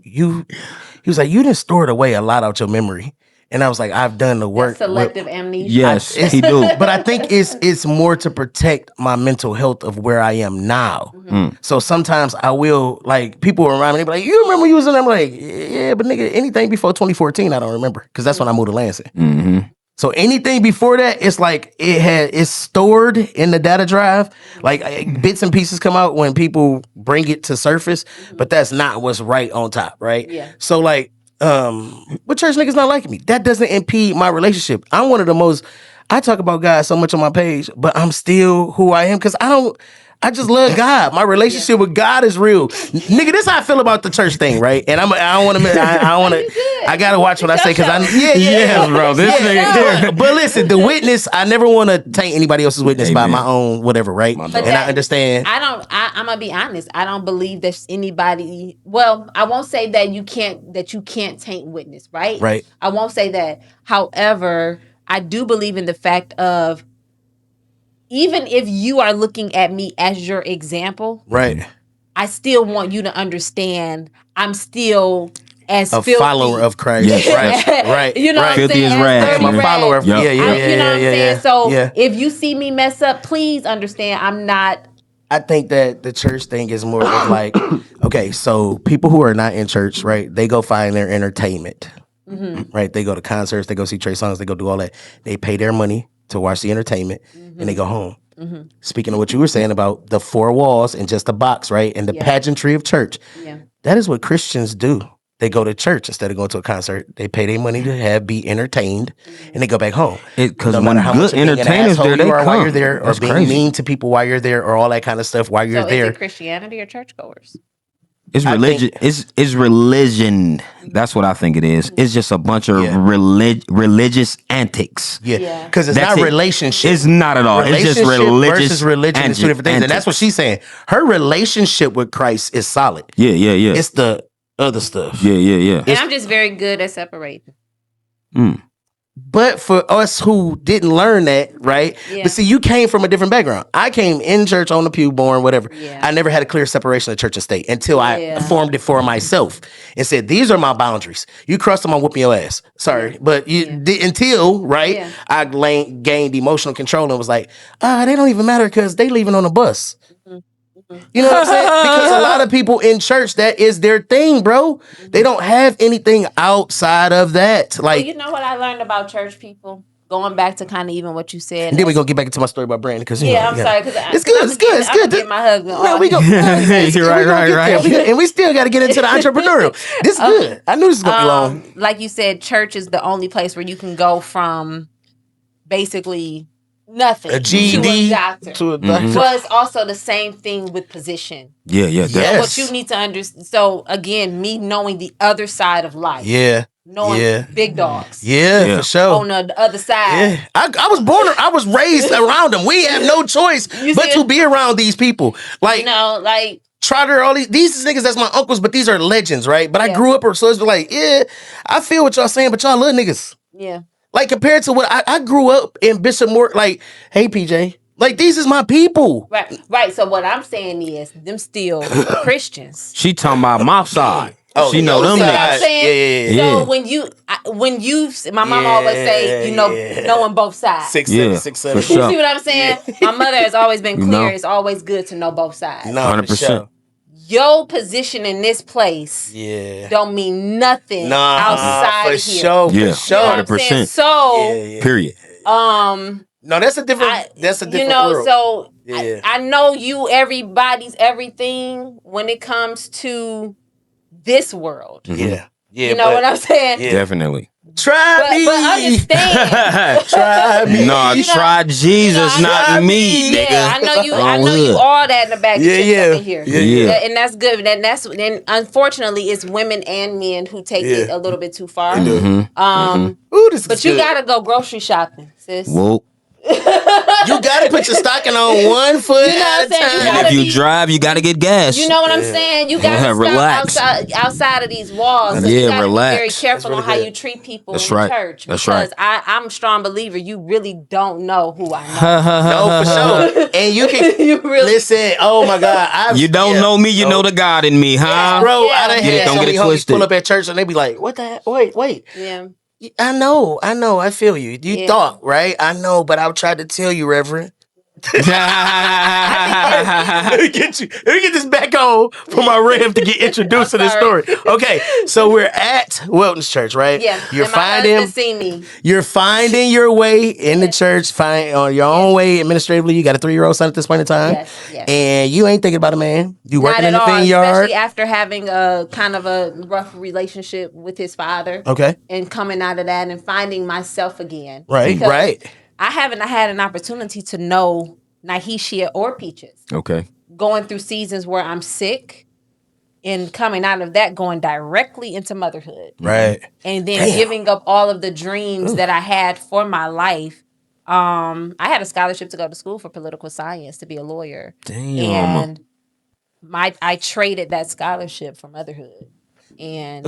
was like, you done stored away a lot out your memory." And I was like, "I've done the work." Selective amnesia. Yes, he do. But I think it's more to protect my mental health of where I am now. So sometimes I will, like, people around me, they be like, "You remember you was in?" I'm like, "Yeah, but nigga, anything before 2014, I don't remember, because that's when I moved to Lansing." So anything before that, it's like it's stored in the data drive. Like bits and pieces come out when people bring it to surface, but that's not what's right on top, right? Yeah. So like, but church niggas not liking me. That doesn't impede my relationship. I'm one of the most. I talk about God so much on my page, but I'm still who I am because I just love God. My relationship with God is real, nigga. This is how I feel about the church thing, right? And I don't want to. I gotta watch what I say because bro. This nigga here. But listen, the witness. I never want to taint anybody else's witness by my own whatever, right? And I understand. I'm gonna be honest. I don't believe there's anybody. Well, I won't say that you can't taint witness, right? Right. I won't say that. However, I do believe in the fact of, even if you are looking at me as your example, Right. I still want you to understand I'm still as A filthy. follower of Christ. Yes. Right. You know what I'm Filthy saying? as As rags, dirty I'm a follower of rags. yeah. You know what I'm saying? So yeah. if you see me mess up, please understand I'm not. I think that the church thing is more of like, okay, so people who are not in church, right? They go find their entertainment, right? They go to concerts, they go see Trey Songz, they go do all that. They pay their money to watch the entertainment, and they go home. Speaking of what you were saying about the four walls and just a box, right? And the pageantry of church. Yeah. That is what Christians do. They go to church instead of going to a concert. They pay their money to be entertained, and they go back home. Because no when matter how good much of being an entertainers asshole there, they you are while come. you're there, or That's being crazy. mean to people while you're there, or all that kind of stuff while you're So there. is it Christianity or churchgoers? It's religion. It's religion. That's what I think it is. It's just a bunch of religious antics. Yeah, because it's That's not it. relationship. It's not at all. It's just Relationship religious versus religion is two different things, and that's what she's saying. Her relationship with Christ is solid. Yeah. It's the other stuff. Yeah. And I'm just very good at separating. But for us who didn't learn that, right? Yeah. But see, you came from a different background. I came in church on the pew, born, whatever. Yeah. I never had a clear separation of church and state until I formed it for myself and said, these are my boundaries. You cross them, I'm whooping your ass. Sorry. But until, right, Yeah. I gained emotional control and was like, they don't even matter because they leaving on a bus. You know what I'm saying? Because a lot of people in church, that is their thing, bro. They don't have anything outside of that. Like, Well, you know what I learned about church people? going back to kind of even what you said. And then we're gonna get back into my story about Brandon because I'm sorry because it's good. I'm get my husband. No, we go. Right. And we still got to get into the entrepreneurial. This is good. I knew this was gonna be long. Like you said, church is the only place where you can go from basically nothing A GED to a doctor. to a doctor. Well, it's also the same thing with position. Yeah. Yes. What you need to understand. So again, me knowing the other side of life. Yeah. Knowing big dogs. Yeah, for sure. On the other side. Yeah. I was raised around them. We have no choice but to be around these people. Like, Trotter, all these niggas, that's my uncles, but these are legends, right? But I grew up, so it's like, I feel what y'all saying, but y'all little niggas. Yeah. Like, compared to what I grew up in Bishop Moore, like, hey, PJ, like, these is my people. Right. So what I'm saying is, them still Christians. She talking about my side. Oh, she know them niggas. Yeah. So when you, my mom always say, knowing both sides. 6, 7. You see what I'm saying? My mother has always been clear. It's always good to know both sides. 100%. Your position in this place don't mean nothing outside for of here. Sure, for sure. 100%. So, period. No, that's a different. World. So I know you. Everybody's everything when it comes to this world. Yeah. You know what I'm saying? Yeah. Definitely. Try me. But understand. Try me. No, try Jesus, not me, nigga. Yeah, I know you all that in the back. In here. Yeah. And that's good. And unfortunately, it's women and men who take it a little bit too far. Ooh, But you gotta go grocery shopping, sis. Whoa. You gotta put your stocking on one foot at a time. And if you drive, you gotta get gas. You know what I'm saying? You gotta relax. stop outside of these walls. So you gotta be very careful on how you treat people in church. That's because right. I'm a strong believer. You really don't know who I know. No, for sure. And you can listen. Oh my God, you don't know me. You know the God in me, huh? Bro, I done had don't so get many it homies twisted. pull up at church and they be like, "What the heck? Wait." Yeah. I know. I feel you. You thought, right? I know, but I've tried to tell you, Reverend. Let me get this back on for my Rev to get introduced to this story. Okay, so we're at Welton's church, right? Yeah. You're finding see me. You're finding your way in the church, find on your own way administratively. You got a 3-year-old son at this point in time. Yes. And you ain't thinking about a man. You working in the all, vineyard. especially after having a kind of a rough relationship with his father. Okay. And coming out of that and finding myself again. Right. I haven't had an opportunity to know Nyheshia or Peaches. Okay. Going through seasons where I'm sick and coming out of that, going directly into motherhood. Right. And then giving up all of the dreams that I had for my life. I had a scholarship to go to school for political science to be a lawyer. Damn. And I traded that scholarship for motherhood. And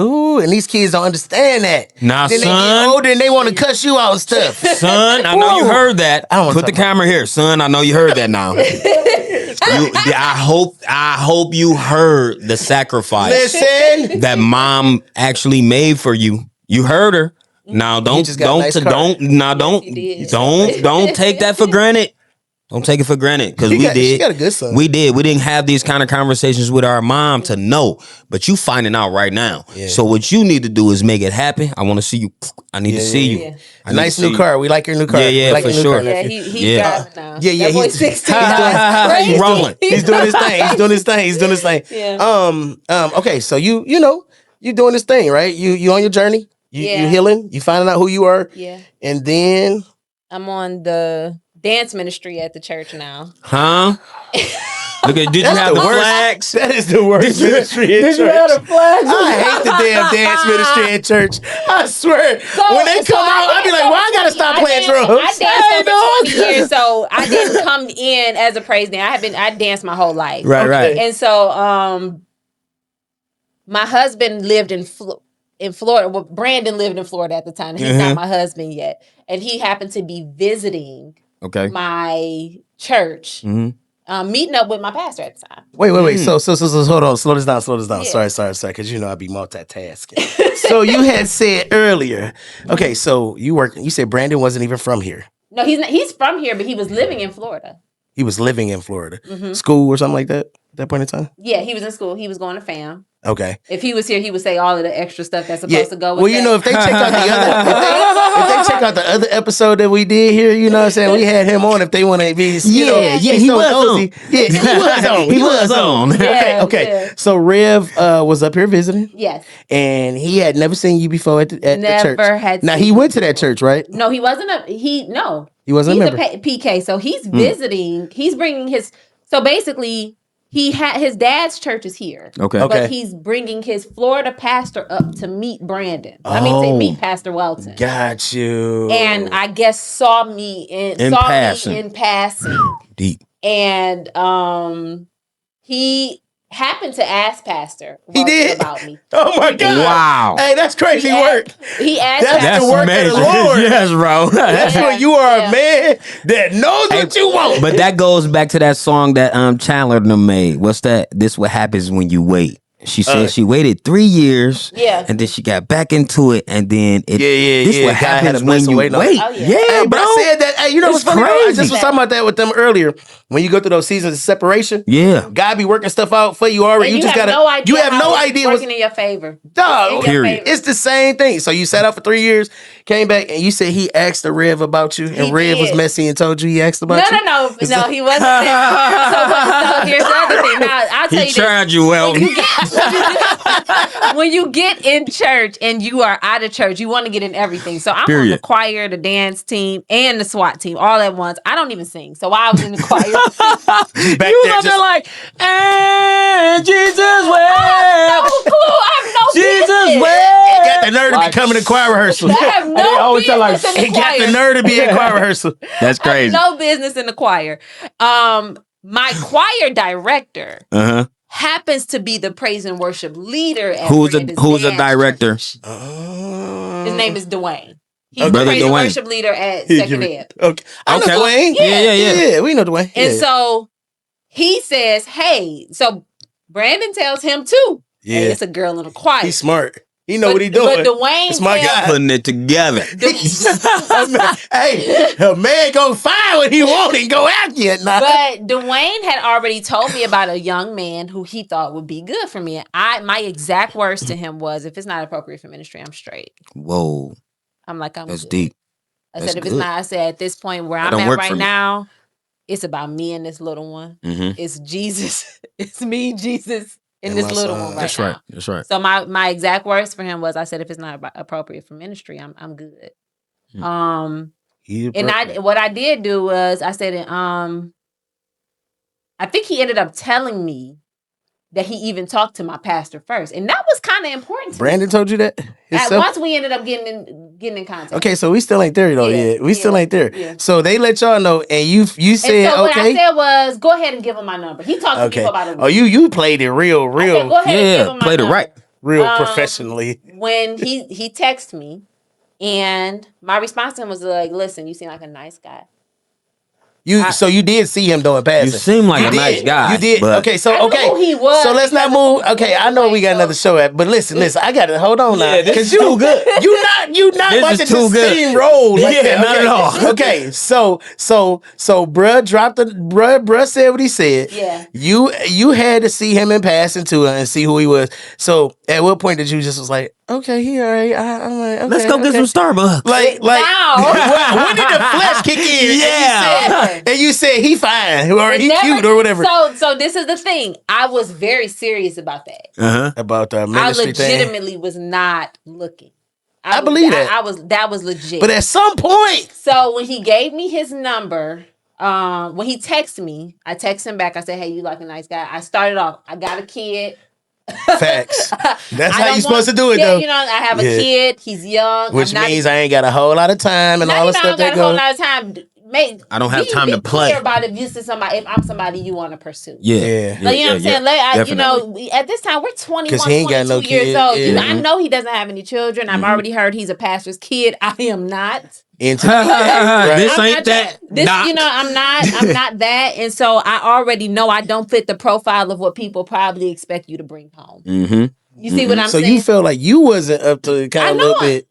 these kids don't understand that. Nah, then son. They get older and they want to cuss you out and stuff. Son, I know you heard that. Put the camera here, son. I know you heard that now. I hope you heard the sacrifice. Listen, that mom actually made for you. You heard her. Now don't take that for granted. Don't take it for granted because we did. She got a good son. We did. We didn't have these kind of conversations with our mom to know, but you finding out right now. Yeah. So what you need to do is make it happen. I want to see you. I need to see you. Yeah. A nice new car. We like your new car. Yeah, like for sure. Yeah, he's driving now. Yeah. That boy's 16. He's rolling. He's doing his thing. Yeah. Okay. So you doing this thing, right? You on your journey. You healing. You finding out who you are. Yeah. And then I'm on the dance ministry at the church now. Huh? Look at, did you have the flags? That is the worst ministry in church. Did you have the flags? I hate the damn dance ministry in church. I swear. When they come out, I be like, why I gotta stop playing drums? I danced for 20 years, so I didn't come in as a praise dancer. I danced my whole life. Right. And so my husband lived in Florida. Well, Brandon lived in Florida at the time. He's not my husband yet. And he happened to be visiting my church, meeting up with my pastor at the time. Wait. So hold on. Slow this down. Yeah. Sorry. Because I be multitasking. So you had said earlier, okay, so you said Brandon wasn't even from here. No, he's from here, but he was living in Florida. He was living in Florida. School or something like that at that point in time? Yeah, he was in school. He was going to FAM. Okay. If he was here, he would say all of the extra stuff that's supposed to go with well, you that. know, if they check out the other, if they check out the other episode that we did here, you know what I'm saying? We had him on if they want to be, you know, he so was nosy. on. Yeah, he was on. He was on. Yeah, Okay. yeah. So Rev was up here visiting. Yes. And he had never seen you before at the church. Never had Now seen he me went to that church, right? No, he wasn't no. He wasn't He's a member. PK. So he's visiting. He's bringing so basically he had his dad's church is here. Okay. But he's bringing his Florida pastor up to meet Brandon. Oh. To meet Pastor Welton. Got you. And I guess saw me in passing. Deep. And he happened to ask Pastor He did about me. Oh my God! Wow. Hey, that's crazy work. He asked. That's the work of the Lord. Yes, bro. That's when you are a man that knows what you want. But that goes back to that song that Chandler and them made. What's that? This what happens when you wait. She said she waited 3 years. Yeah. And then she got back into it. And then this what God had happens a when blessing you waiting on wait. it. Oh, yeah. Hey, bro. but I said that. Hey, you know what's It's funny? Though? I crazy. just was talking about that with them earlier. When you go through those seasons of separation, Yeah. God be working stuff out for you already. And You just have gotta. no idea You have no how it's idea what's working in your favor. dog. In your Period. favor. It's the same thing. So you sat out for 3 years, came back, and you said he asked the Rev about you, and He Rev was did. messy and told you he asked about you. No, he wasn't. So here's the other thing. Now I'll tell He you tried this. you well. When you get in church and you are out of church, you want to get in everything. So I'm on the Period. choir, the dance team, and the SWAT team all at once. I don't even sing. So while I was in the choir, Back You there, was up there just, like, and Jesus I well. have no clue. I have no Jesus business. well. got the nerve to be coming to choir rehearsal. I have no always tell, like, business in He the got choir. the nerve to be at choir rehearsal. That's I have crazy. no business in the choir. My choir director Uh-huh. happens to be the praise and worship leader at Who's Brandon's the dance director? church. His name is Dwayne. He's the Brother praise and Dwayne. worship leader at Second Ed. Okay. I know Okay. Dwayne. Yeah. Yeah, we know Dwayne. And Yeah. so he says, hey, so Brandon tells him too. Yeah. Hey, it's a girl in the choir. He's smart. He know what he doing. But Dwayne It's my guy. Putting it together. Hey, a man gonna find what he want and go after it now. But Dwayne had already told me about a young man who he thought would be good for me. And my exact words to him was, if it's not appropriate for ministry, I'm straight. Whoa. I'm like, I'm That's good. deep. I That's said, if it's good. not, I said, at this point where That I'm don't at work right for me. now, it's about me and this little one. Mm-hmm. It's Jesus. It's me, Jesus, and And this my little son. one right That's now. right. That's right. So my exact words for him was, I said, if it's not appropriate for ministry, I'm good. Hmm. What I did do was I said, I think he ended up telling me that he even talked to my pastor first, and that was kind of important. To Brandon told you that? me. himself? Once we ended up getting in contact. Okay, so we still ain't there though. Yeah, Yeah, we still yeah, ain't there. yeah. So they let y'all know, and you And said so what I okay. said was, go ahead and give him my number. He talked to me Okay. for about a week. Oh, you played it real, I said, go ahead and give Yeah. him my Played it number. right. real professionally. When he texted me, and my response to him was like, listen, you seem like a nice guy. So you did see him though in passing. You seem like You a did. nice guy. You did. but- Okay, so I knew okay. who he was So let's not because move. of Okay, I know we got another show at, but listen. I got to hold on now. Yeah, this is you too good. You not This about is to too just good. steamroll. Like Yeah, that. not at all. Okay, so bruh dropped the bruh said what he said. Yeah. You had to see him in passing to and see who he was. So at what point did you just was like, okay, he all right. I'm like, okay, Let's go get some Starbucks. Like Now. when did the flesh kick in? Yeah. And you said he fine or It he never- cute or whatever. So this is the thing. I was very serious about that. Uh-huh. About the I ministry thing. legitimately was not looking. I believe that. That was legit. But at some point, So when he gave me his number, when he texted me, I texted him back. I said, hey, you like a nice guy. I started off, I got a kid. facts. That's I how don't you supposed to do it, yeah, though. You know, I have a Yeah. kid. He's young. Which I'm not, means I ain't got a whole lot of time and not all the even I stuff don't that got a whole goes. lot of time. I don't have time be to play. clear about if I'm somebody you want to pursue. Yeah. Like, you know what I'm saying? Like, you definitely. know, at this time, we're 21, 'Cause he ain't got 22 no years kid. old. Yeah. I know he doesn't have any children. I've already heard he's a pastor's kid. I am not. Into This I'm ain't not that. This, Not. you know, I'm not that. And so I already know I don't fit the profile of what people probably expect you to bring home. Mm-hmm. You see what I'm so saying? you felt like you wasn't up to kind I of a know. little bit.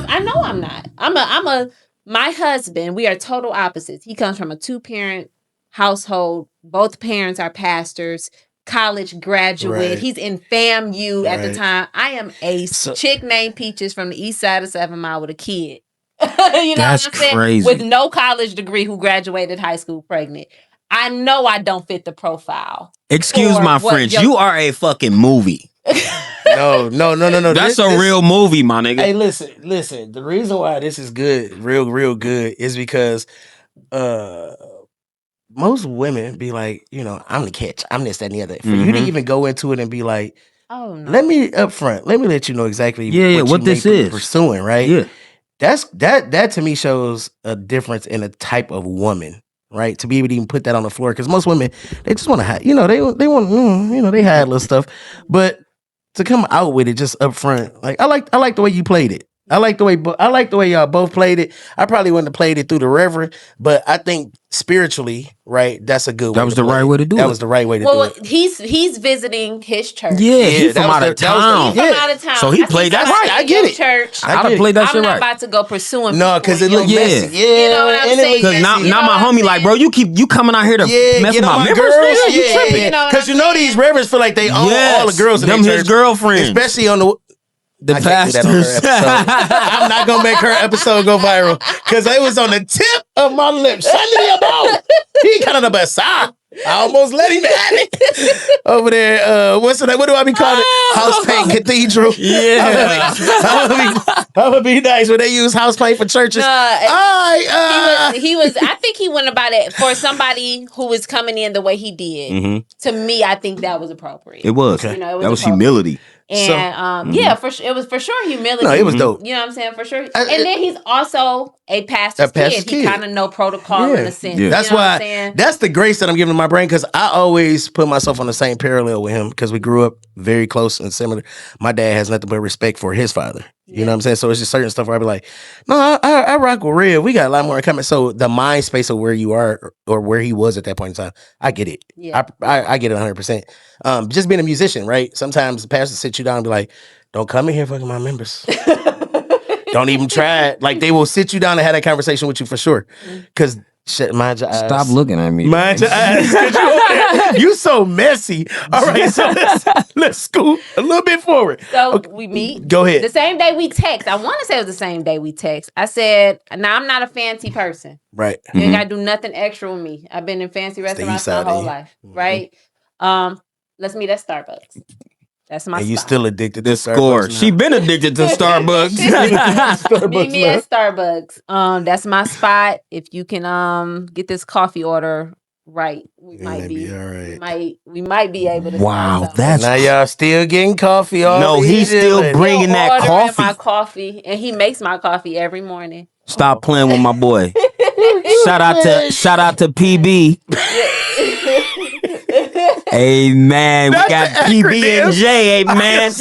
I know I'm not. My husband, we are total opposites. He comes from a 2-parent household. Both parents are pastors. college graduate. Right. He's in FAMU at the Right. time. I am a chick named Peaches from the east side of 7 Mile with a kid. You know That's what I'm saying? crazy. With no college degree who graduated high school pregnant. I know I don't fit the profile. Excuse Or my what French. your- You are a fucking movie. No. That's a real movie, my nigga. Hey, listen. The reason why this is good, real good, is because most women be like, you know, I'm the catch. I'm this, that, and the other. For you to even go into it and be like, Oh no. let me let you know exactly what you this may be is. pursuing, right? Yeah. That to me shows a difference in a type of woman, right? To be able to even put that on the floor, because most women, they just want to hide, you know, they want, you know, they hide little stuff, but to come out with it just up front, like I like the way you played it. I like the way y'all both played it. I probably wouldn't have played it through the reverend, but I think spiritually, right, that's a good way. That was the right way to do it. That was the right way to do it. He's visiting his church. Yeah, Yeah, he's from out of town. He's from out of town. So he played that somebody right. I in get your it. Church. I'd have played that I'm shit not right. about to go pursuing. No, people because it in looked your messy. church. Yeah, You know what I'm and it saying? looked Because now You know my what I'm homie like, bro, you coming out here to mess with get on my members? girls. nigga? You Yeah, tripping. You know what because I'm you know saying? these reverends feel like they own all the girls in them their his church, girlfriends. especially on the The I can't do that on her pastors. episode. I'm not gonna make her episode go viral because it was on the tip of my lips. Sunday about he kind of the best. I almost let him have it over there. What do I be calling it? House paint cathedral. Yeah. I'm gonna be nice when they use house paint for churches. He was. I think he went about it for somebody who was coming in the way he did. To me, I think that was appropriate. It was. You know, it was That was appropriate. humility. And yeah, it was for sure humility. No, it was dope. You know what I'm saying? For sure. And then he's also a pastor's pastor's kid. He kid. kind of know protocol in a sense. Yeah. That's you know what I'm why. saying? That's the grace that I'm giving to my brain, because I always put myself on the same parallel with him because we grew up very close and similar. My dad has nothing but respect for his father. You know what I'm saying? So it's just certain stuff where I be like, no, I rock with Red. We got a lot more in common. So the mind space of where you are or where he was at that point in time, I get it. Yeah. I get it 100%. Just being a musician, right? Sometimes the pastor sit you down and be like, don't come in here fucking my members. Don't even try it. Like, they will sit you down and have that conversation with you for sure. Because mind your eyes. Stop looking at me. Mind your eyes. 'Cause you over there, you so messy. All right, so let's scoot a little bit forward. So we meet. Go ahead. The same day we text. I want to say it was the same day we text. I said, now I'm not a fancy person. Right. You ain't got to do nothing extra with me. I've been in fancy restaurants my whole life. Right? Let's meet at Starbucks. That's my And spot. you still addicted to The score. Starbucks now. She been addicted to Starbucks. Meet me at Starbucks. That's my spot. If you can get this coffee order right, we might be all right. we might be able to. Wow, start something. that's Now y'all still getting coffee. No, he's still bringing He'll that order coffee. my coffee, and he makes my coffee every morning. Stop playing with my boy. Shout out to PB. Hey man, we got PB and J. Hey man,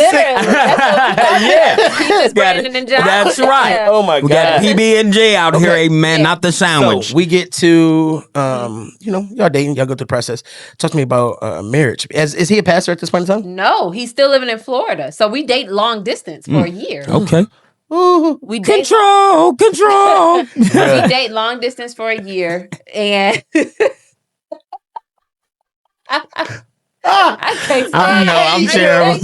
Peaches, Brandon, and John. That's right. Yeah. Oh my We got God. PB and J out here. Hey man, not the sandwich. So we get to, y'all dating, y'all go through the process. Talk to me about marriage. Is he a pastor at this point in time? No, he's still living in Florida, so we date long distance for a year. Okay. We date Control. we date long distance for a year, and I can't. I know, I'm terrible.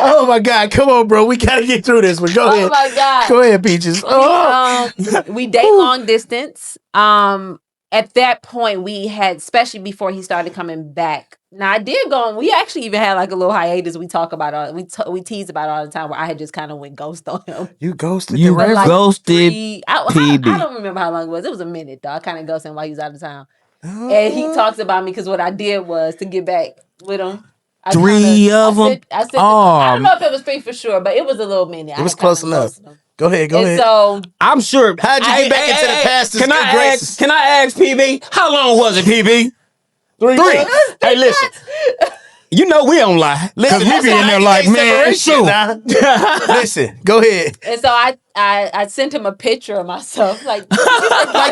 Oh my God. Come on, bro. We gotta get through this one. Go Oh ahead. my God. Go ahead, Peaches. We date long distance. At that point, we had, especially before he started coming back. Now I did go on. We actually even had like a little hiatus. We talk about we tease about all the time. Where I had just kind of went ghost on him. You ghosted You the Reverend? Like ghosted I PB. don't remember how long it was. It was a minute though. I kind of ghosted him while he was out of town. And he talks about me because what I did was to get back with him. I Three kinda- of them? I said, Oh. I don't know if it was 3 for sure, but it was a little minute. It was close enough. Go ahead. And so I'm sure. How'd you get back into the pastor's Can good I graces? ask? Can I ask PB? How long was it, PB? 3 months? Hey, listen. You know we don't lie. Because we Listen, be in there like, man, shoot. Listen, go ahead. And so I sent him a picture of myself. Like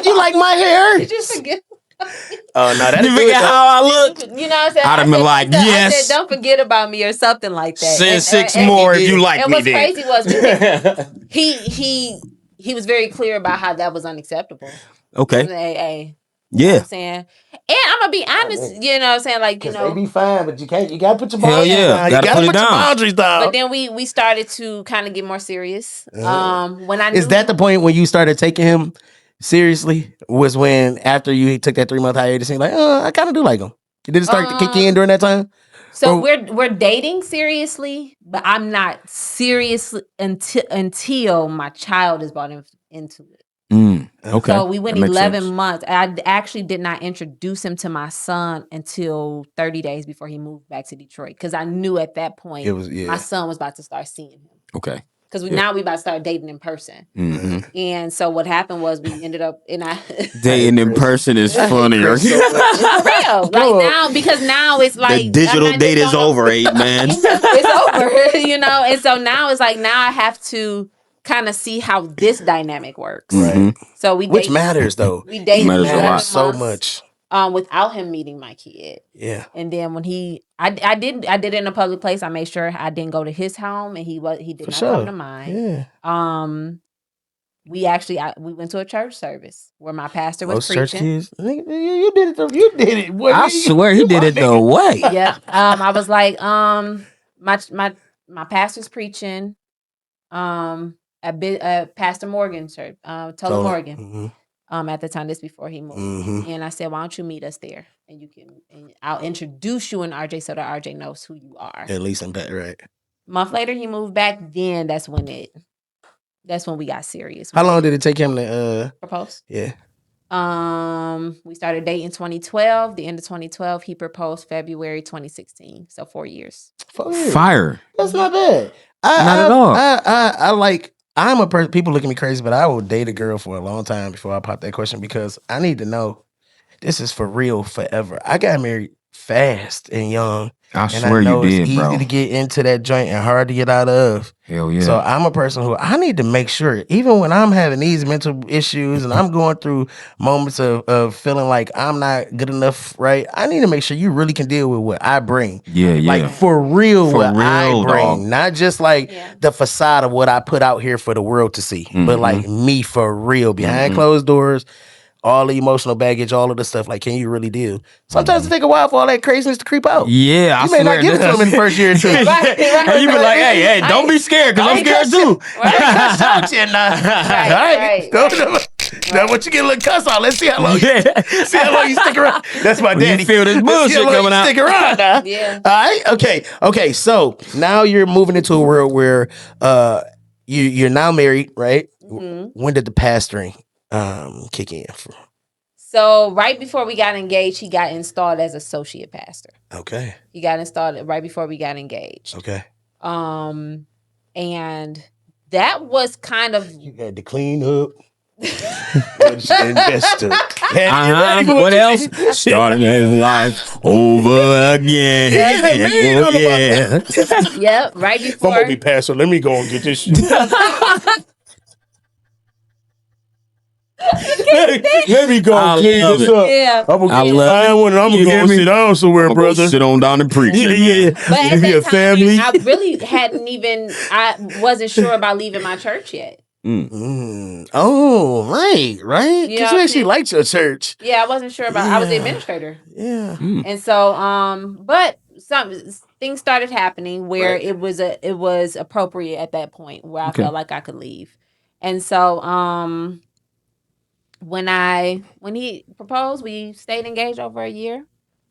You like my hair? did you forget? Oh, no, that's You forget how I look? You know what I'm saying? I'd have been like, I yes. said, don't forget about me or something like that. Send And- 6 and- more if you like And me what's then. crazy was because he was very clear about how that was unacceptable. Okay. Hey, You know Yeah. what I'm saying? And I'm gonna be honest, you know what I'm saying? Like, you know, they be fine, but you gotta put your Hell boundaries yeah. down. Gotta You gotta put it put your down. boundaries down. but then we started to kind of get more serious. When I Is knew that the point when you started taking him seriously? Was when after you took that 3-month hiatus and you're like, I kind of do like him. Did it start to kick in during that time? So Or- we're dating seriously, but I'm not serious until my child is brought into it. Okay. So we went That makes 11 sense. months. I actually did not introduce him to my son until 30 days before he moved back to Detroit, because I knew at that point my son was about to start seeing him. Okay. Because now we about to start dating in person. Mm-hmm. And so what happened was we ended up Dating in person is funnier. It's real. Like now, because now it's like The digital date is over, man. It's over, you know. And so now it's like now I have to kind of see how this dynamic works. Right. So which matters though. We dated matters a lot. So much. Without him meeting my kid. Yeah. And then when I did it in a public place. I made sure I didn't go to his home, and he did not come to mine. Yeah. We went to a church service where my pastor was Most preaching. church kids, you did it. You did it. Boy, I swear he did it the way. Yeah. I was like, my pastor's preaching, at Pastor Morgan's church, Tola Morgan. Mm-hmm. At the time, this before he moved, and I said, "Why don't you meet us there? And I'll introduce you and RJ so that RJ knows who you are." At least in bed, right? Month later, he moved back. Then that's when we got serious. How long did it take him to propose? Yeah. We started dating 2012. The end of 2012, he proposed February 2016. So 4 years. 4 years. Fire. That's not bad. Not at all. I like. I'm a person. People look at me crazy, but I will date a girl for a long time before I pop that question, because I need to know this is for real forever. I got married fast and young. I swear you did, it's bro. easy to get into that joint and hard to get out of. Hell yeah. So I'm a person who I need to make sure, even when I'm having these mental issues and I'm going through moments of feeling like I'm not good enough, right? I need to make sure you really can deal with what I bring. Yeah. Like for real, what I real, bring. dog. Not just like the facade of what I put out here for the world to see, but like me for real, behind closed doors. All the emotional baggage, all of the stuff. Like, can you really deal? Sometimes it take a while for all that craziness to creep out. Yeah, you may not give it to him in the first year or two. And you be like, hey, don't be scared, because I'm scared too. Right. Now, once you get a little cuss out, let's see how long. See how long you stick around. That's my daddy. You feel this bullshit coming out. Stick around now. Yeah. All right. Okay. So now you're moving into a world where you're now married, right? Mm-hmm. When did the pastoring kick in? So right before we got engaged, he got installed as associate pastor. Okay. He got installed right before we got engaged. Okay. And that was kind of You had to clean up. Investor. What else? Starting his life over again. Yeah. Yep, right before. I'm gonna be pastor. Let me go and get this shit. Let me go and clean this up. Yeah. I'm gonna I get love find one and I'm You gonna hear go me? sit down somewhere, brother. Sit on down and preach. Yeah. But at Give me a that time, family. I really hadn't even. I wasn't sure about leaving my church yet. Oh, right. Because Yeah, you actually liked your church. Yeah, I wasn't sure about. I was the administrator, Yeah. and so but some things started happening where it was appropriate at that point where I felt like I could leave, and so when he proposed, we stayed engaged over a year.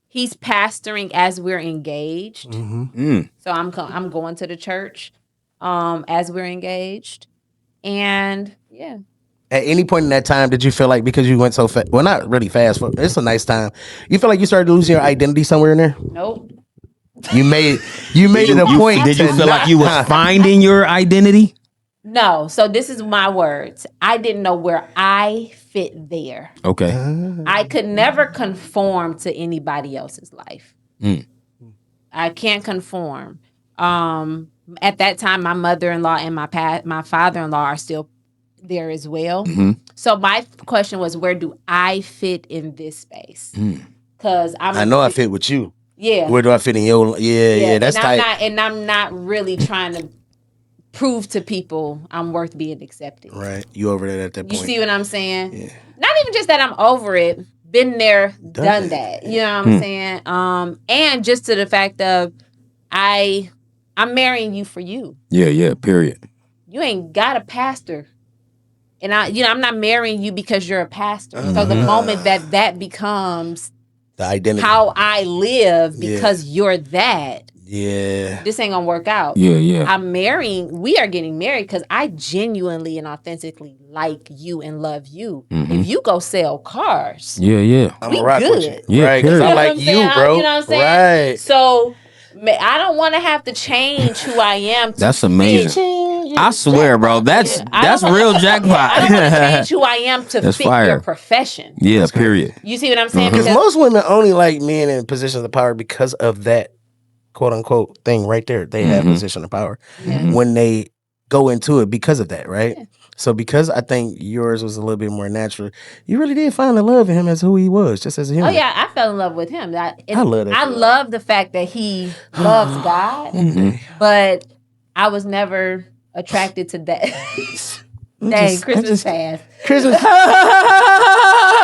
He's pastoring as we're engaged, so I'm going to the church as we're engaged. And yeah. At any point in that time, did you feel like, because you went so fast, well, not really fast, but it's a nice time, you feel like you started losing your identity somewhere in there? Nope. You made it a point. Did you feel like you was finding your identity? No. So this is my words. I didn't know where I fit there. Okay. I could never conform to anybody else's life. I can't conform. At that time, my mother-in-law and my father-in-law are still there as well. So my question was, where do I fit in this space? Because I know I fit with you. Yeah. Where do I fit in your? Yeah. That's tight. I'm not really trying to prove to people I'm worth being accepted. Right. You over there at that point. You see what I'm saying? Yeah. Not even just that I'm over it, been there, done that. You know what I'm saying? And just to the fact of I'm marrying you for you. Yeah, period. You ain't got a pastor. And I'm not marrying you because you're a pastor. So the moment that becomes the identity, how I live because you're that. Yeah. This ain't gonna work out. Yeah. We are getting married because I genuinely and authentically like you and love you. If you go sell cars, yeah. I'm we rock good. with you. Yeah, Right. Because I like you, bro. You know what I'm saying? Right. So I don't want to have to change who I am. That's amazing. I swear, bro. That's real jackpot. I don't want to change who I am to fit your profession. Yeah, period. You see what I'm saying? Because most women only like men in positions of power because of that quote unquote thing right there. They have position of power when they go into it because of that, right? Yeah. So because I think yours was a little bit more natural, you really did find the love in him as who he was, just as a human. Oh yeah, I fell in love with him. I love that. I love the fact that he loves God, but I was never attracted to that. Dang, Christmas passed. Christmas.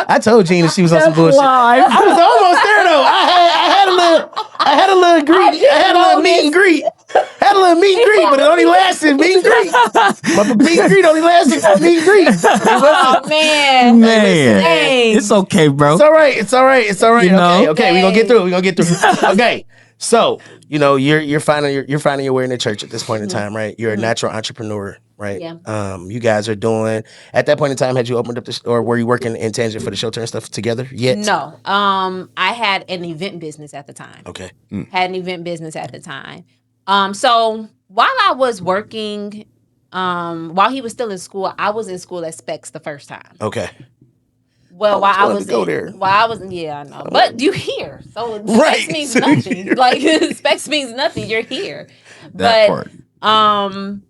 I told Gina she was on some bullshit. I was almost there though. I had a little greet. I had a little meet and greet. Had a little meet and greet, but it only lasted meet and greet. But meet and greet only lasted for meet and greet. Oh man. Dang. It's okay, bro. It's all right. You know? Okay. We're gonna get through it. Okay. So, you're finding your way in the church at this point in time, right? You're a natural entrepreneur, right? Yeah. You guys are doing at that point in time, had you opened up or were you working in tangent for the shelter and stuff together yet? No. I had an event business at the time. Okay. Had an event business at the time. So while I was working, while he was still in school, I was in school at Specs the first time. Okay. Well, while I was there. I know. But you here. So Specs means nothing. Like Specs means nothing. You're here. But at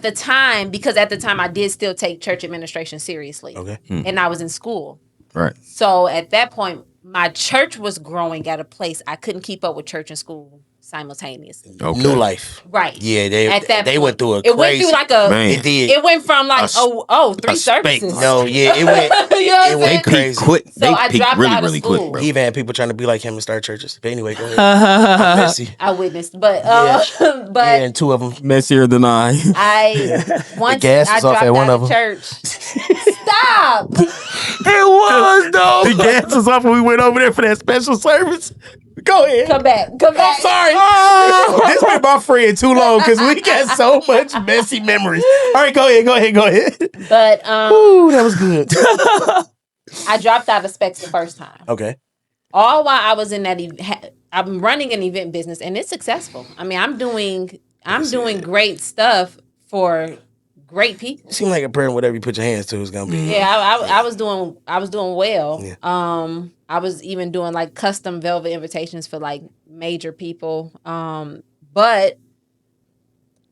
the time, because at the time I did still take church administration seriously. Okay. And I was in school. Right. So at that point, my church was growing at a place I couldn't keep up with church and school simultaneously. Okay. New life. Right. Yeah, they went through It went through like it did. It went from like three services. No, yeah, it went. It went crazy. Quick. So They I peaked dropped really, out of really school. quick, bro. He even had people trying to be like him and start churches. But anyway, go ahead. Messy. I witnessed, but and two of them messier than I. Once gas was I off dropped at one out of them. church. Stop. It was though. The gas was off when we went over there for that special service. Go ahead. Come back. I'm sorry. This been my friend too long because we got so much messy memories. All right, go ahead. But ooh, that was good. I dropped out of Specs the first time. Okay. All while I was in that I'm running an event business and it's successful. I mean, I'm doing great stuff for great people. You seem like a person whatever you put your hands to is gonna be. Yeah, I was doing well. Yeah. I was even doing like custom velvet invitations for like major people. But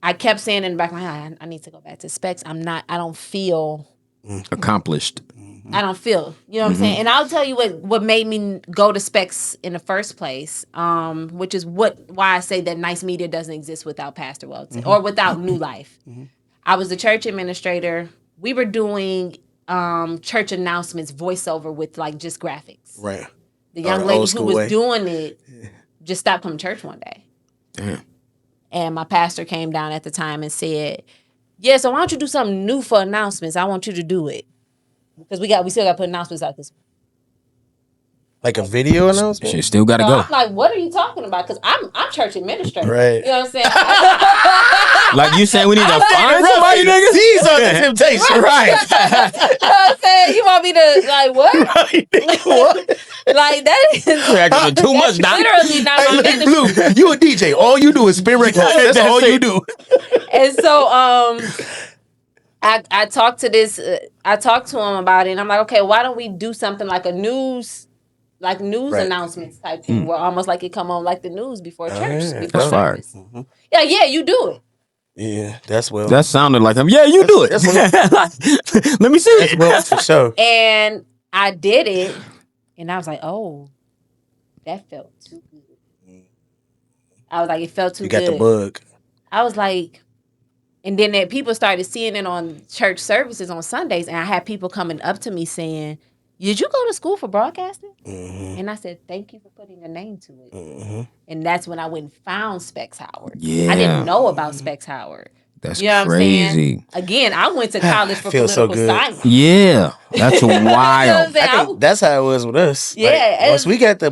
I kept saying in the back of my head, I need to go back to Specs. I don't feel accomplished. I don't feel, you know what I'm saying? And I'll tell you what made me go to Specs in the first place, which is why I say that NYSE Media doesn't exist without Pastor Welton or without New Life. I was the church administrator. We were doing church announcements, voiceover with like just graphics. Right. The young lady who was doing it just stopped coming to church one day. Damn. And my pastor came down at the time and said, yeah, so why don't you do something new for announcements? I want you to do it. Because we still got to put announcements out this week. Like a video announcement? She still got to go. I'm like, what are you talking about? Because I'm church administrator. Right. You know what I'm saying? Like you saying we need to find somebody, nigga? These are the temptation. Right. You know what I'm saying? You want me to, like, what? Right. What? Like, that is too much, Doc. literally not my Hey, ministry. Blue, you a DJ. All you do is spin records. That's all you do. And so, I talked to him about it, and I'm like, okay, why don't we do something like a news announcements type thing, where almost like it come on like the news before church. Yeah, before that's fire. service. Yeah, you do it. Yeah, that's well. That sounded like him. Yeah, you do it. Let me see it. Well, for sure. And I did it, and I was like, oh, that felt too good. I was like, it felt too good. You got the bug. I was like, and then people started seeing it on church services on Sundays, and I had people coming up to me saying, did you go to school for broadcasting? And I said, thank you for putting a name to it. And that's when I went and found Specs Howard. Yeah. I didn't know about Specs Howard. That's you know crazy. What I'm saying? Again, I went to college for Feels political science. Yeah, that's wild. I think that's how it was with us. Yeah, like, once we got the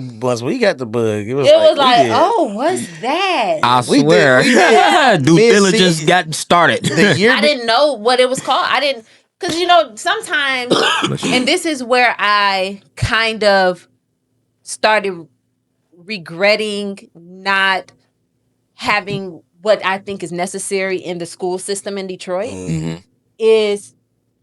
bug, it was like, oh, what's that? I swear, due diligence got started. I didn't know what it was called. I didn't, because sometimes, and this is where I kind of started regretting not having what I think is necessary in the school system in Detroit, is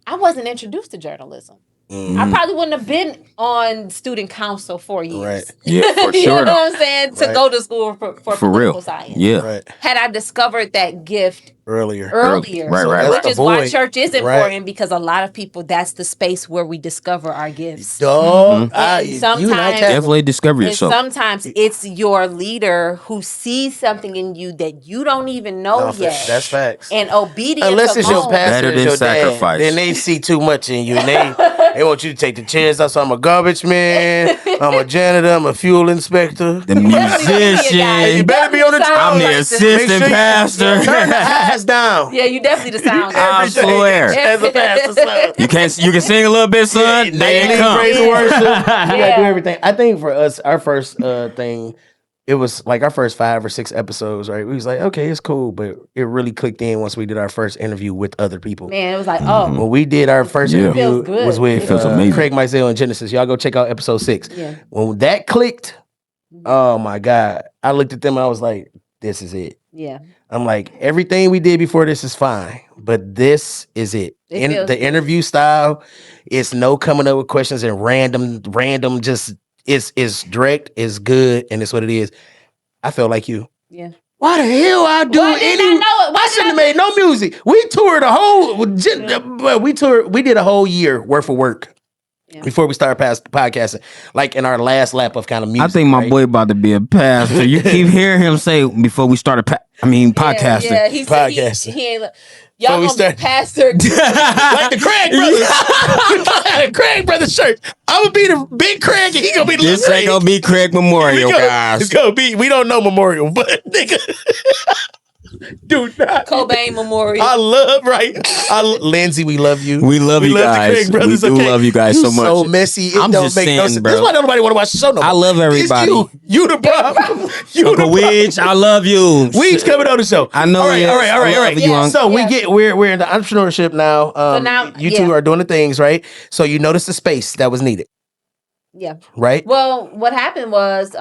I wasn't introduced to journalism. I probably wouldn't have been on student council for years. Right. Yeah, for you sure. know what I'm saying? To go to school for political real. Science. Yeah. Right. Had I discovered that gift earlier. Right. Which is why church is important, Right. because a lot of people, that's the space where we discover our gifts. Dog. Sometimes Definitely discover and yourself. sometimes it's your leader who sees something in you that you don't even know yet. That's facts. And obedience Unless it's your pastor, Better than your sacrifice. dad, then they see too much in you, and they want you to take the chance. So I'm a garbage man. I'm a janitor. I'm a fuel inspector. The musician. You better be on the drum. I'm the assistant pastor. Turn the eyes down. Yeah, you definitely the sound guy. I swear. As a pastor, son. You can sing a little bit, son. They ain't come. Praise and worship. You gotta do everything. I think for us, our first thing, it was like our first 5 or 6 episodes, right? We was like, okay, it's cool, but it really clicked in once we did our first interview with other people. Man, it was like, oh. When we did our first interview, Feels good. was with feels amazing. Craig Mizell and Genesis. Y'all go check out episode 6. Yeah. When that clicked, oh my God, I looked at them and I was like, this is it. Yeah. I'm like, everything we did before this is fine, but this is it. It feels The good. interview style, it's no coming up with questions and random, just it's direct, it's good, and it's what it is. I felt like you. Yeah. Why the hell I do Why didn't I know it? Why I shouldn't have made no music. We toured we did a whole year worth of work. Yeah. Before we started podcasting, like in our last lap of kind of music. I think my right? boy about to be a pastor. You keep hearing him say before we started podcasting. Yeah, he said Podcasting. he ain't. Y'all we gonna started- be pastor. Like the Craig brothers. Craig brothers shirt. I'm gonna be the big Craig and he gonna be the This little ain't Craig. gonna be Craig Memorial, guys. It's gonna be, we don't know Memorial, but nigga. Do not. Cobain Memorial. I love, Lindsay, we love you. We love you the guys. Craig brothers, We do okay? love you guys You so much. so messy. It I'm don't just make no saying, sense. bro. That's why nobody want to watch the show no more. I love It's everybody. You the problem. You Uncle the problem. Widge, I love you. Weed's coming on the show. I know. All right, yes. all right. I love you, Yeah. Unc. So Yeah. we're into entrepreneurship now. So now, you two yeah. are doing the things, right? So you noticed the space that was needed, Yeah. right? Well, what happened was,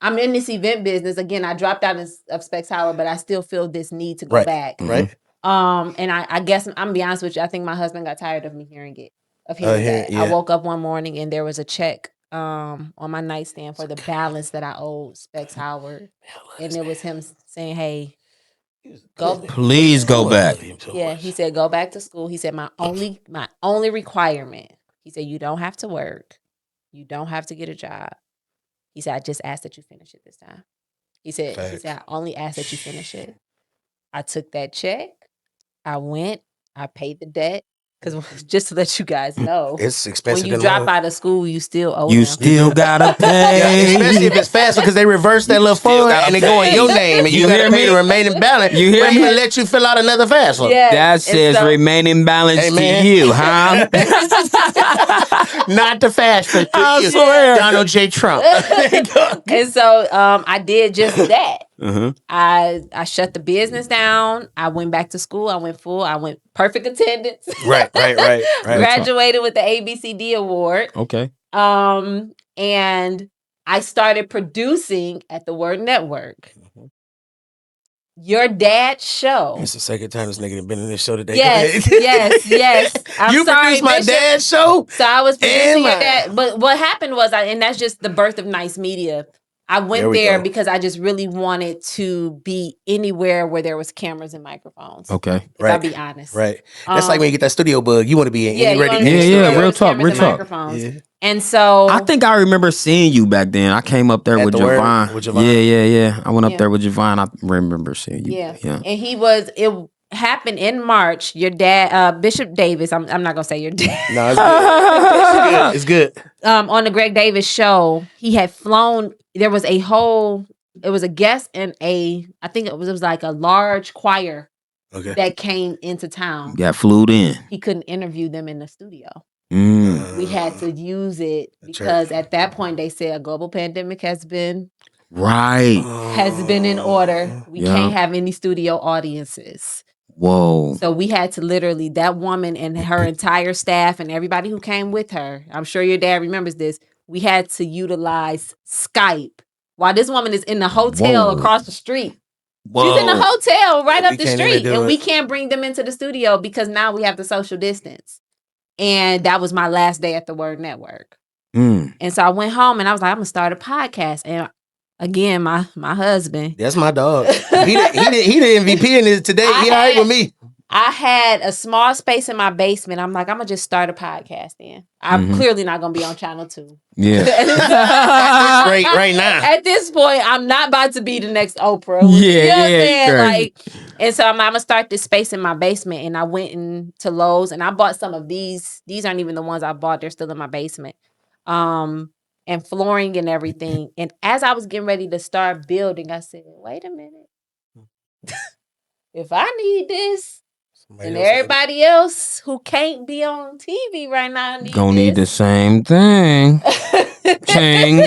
I'm in this event business. Again, I dropped out of Specs Howard, but I still feel this need to go Right. back. Right. And I guess I'm gonna be honest with you. I think my husband got tired of me hearing it. That. Yeah. I woke up one morning and there was a check on my nightstand for the balance that I owed Specs Howard, and it was him saying, "Hey, go." Please go back. Yeah, he said, "Go back to school." He said, "My only requirement." He said, "You don't have to work. You don't have to get a job." He said, "I just ask that you finish it this time." He said, "I only ask that you finish it." I took that check. I went. I paid the debt. Because just to let you guys know, It's expensive. when you drop out of school, you still owe You them. still gotta Yeah, pay. especially if it's faster because they reverse that little still fund gotta and they go in pay. your name and you You gotta hear pay the me? remaining balance. You hear But me? even let you fill out another FAFSA. Yeah, That and says so- remaining balance Hey, to man. you, huh? Not the FAFSA. I You. swear. Donald J. Trump. And so I did just that. Uh-huh. I shut the business down. I went back to school. I went perfect attendance. Right. Graduated with the ABCD award. Okay. And I started producing at the Word Network. Your dad's show. It's the second time this nigga done been in this show today. Yes. I'm You sorry, produced my Bishop. dad's show? So I was producing And your mine. dad. But what happened was, and that's just the birth of NYSE Media. I went There we there go. because I just really wanted to be anywhere where there was cameras and microphones. Okay. Right. I'll be honest. Right. That's like when you get that studio bug. You want to be in. Yeah, You ready? Yeah, real talk, Cameras real and talk. microphones. Yeah. And so I think I remember seeing you back then. I came up there At with the Word Javon. with Javon. Yeah. I went up Yeah. there with Javon. I remember seeing you. yeah. Yeah. And he was happened in March. Your dad, Bishop Davis. I'm not gonna say your dad. No, it's good. It's good. On the Greg Davis show, he had flown. There was it was a guest and I think it was like a large choir that came into town. Got flued in. He couldn't interview them in the studio. Mm. We had to use it because at that point they said a global pandemic has been in order. We can't have any studio audiences. Whoa. So we had to literally, that woman and her entire staff and everybody who came with her, I'm sure your dad remembers this, we had to utilize Skype while this woman is in the hotel across the street. Whoa. She's in the hotel right up the street and we can't bring them into the studio because now we have the social distance. And that was my last day at the Word Network. And so I went home and I was like, I'm going to start a podcast. And again, my husband. That's my dog. He the MVP in it today. He all right with me. I had a small space in my basement. I'm like, I'm going to just start a podcast then. I'm clearly not going to be on Channel 2. Yeah. right now. At this point, I'm not about to be the next Oprah. And so I'm going to start this space in my basement. And I went into Lowe's and I bought some of these. These aren't even the ones I bought. They're still in my basement. And flooring and everything. And as I was getting ready to start building, I said, wait a minute. If I need this, and everybody else who can't be on TV right now need the same thing. Ching.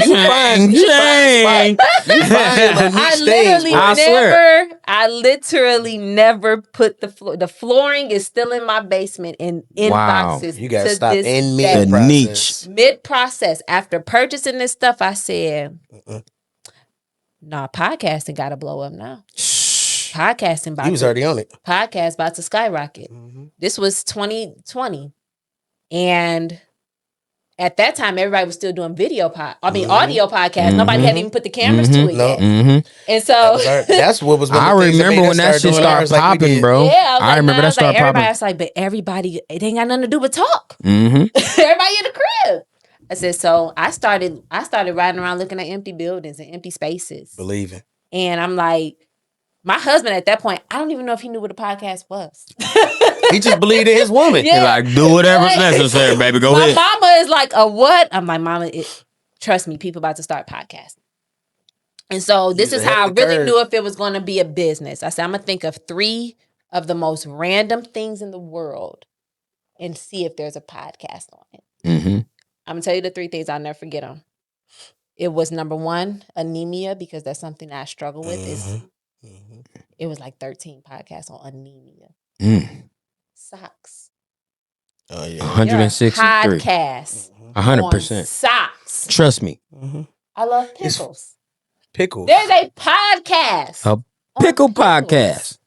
I literally never put the flooring is still in my basement in boxes. You gotta stop in mid process. After purchasing this stuff, I said, nah, podcasting gotta blow up now. Podcasting he was already on it. Podcast about to skyrocket. This was 2020. And at that time, everybody was still doing audio podcasts. Nobody had even put the cameras to it yet. And so that's what was. I remember when that shit started popping, bro. Yeah, I remember that started popping. Everybody was like, but everybody, it ain't got nothing to do but talk. Everybody in the crib. I said, so I started riding around looking at empty buildings and empty spaces. Believing. And I'm like, my husband at that point, I don't even know if he knew what a podcast was. He just believed in his woman. Yeah. He's like, do whatever's necessary, baby. Go ahead. My mama is like, a what? I'm like, mama, trust me, people about to start podcasting. And so this is how I really knew if it was going to be a business. I said, I'm going to think of 3 of the most random things in the world and see if there's a podcast on it. I'm going to tell you the 3 things I'll never forget them. It was number 1, anemia, because that's something that I struggle with. It was like 13 podcasts on anemia. Socks. Oh yeah. 163. Podcasts. 100%. Socks. Trust me. I love pickles. Pickles. There's a podcast. A pickle podcast.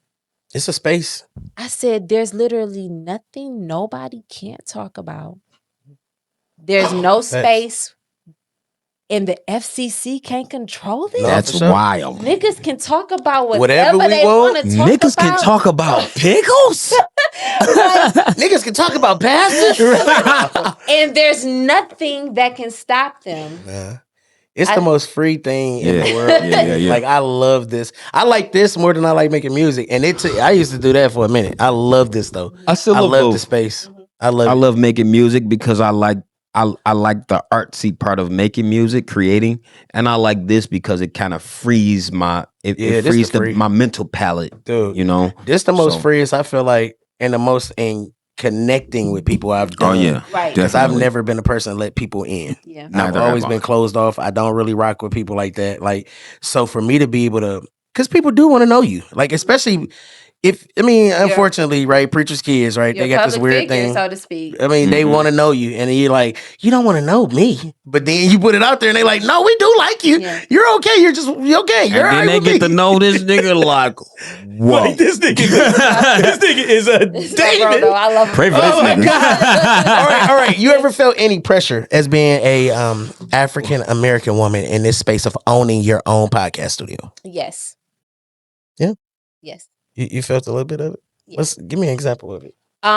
It's a space. I said, there's literally nothing nobody can't talk about. There's no space. And the FCC can't control it? That's wild. Niggas can talk about whatever they want to talk about. Niggas can talk about pickles? Niggas can talk about pastors? And there's nothing that can stop them. It's the most free thing in the world. Yeah. Like, I love this. I like this more than I like making music. And I used to do that for a minute. I love this, though. I love the space. I love making music because I like the artsy part of making music, creating, and I like this because it kind of frees my my mental palette, dude. You know, this the most freest I feel like, and the most in connecting with people I've done. Oh yeah, right. Because I've never been a person to let people in. Yeah, I've always been closed off. I don't really rock with people like that. Like, so for me to be able to, because people do want to know you, like, especially. Unfortunately, right, preachers' kids, right, they got this weird figure, thing, so to speak. I mean, they want to know you, and you're like, you don't want to know me, but then you put it out there, and they like, no, we do like you. Yeah. You're okay. You're okay. You're and then they get to know this nigga like, whoa, like, this nigga is a David. Bro, I love him. Pray for this nigga. All right. You ever felt any pressure as being a African American woman in this space of owning your own podcast studio? Yes. Yeah. Yes. You felt a little bit of it? Yeah. Give me an example of it. Give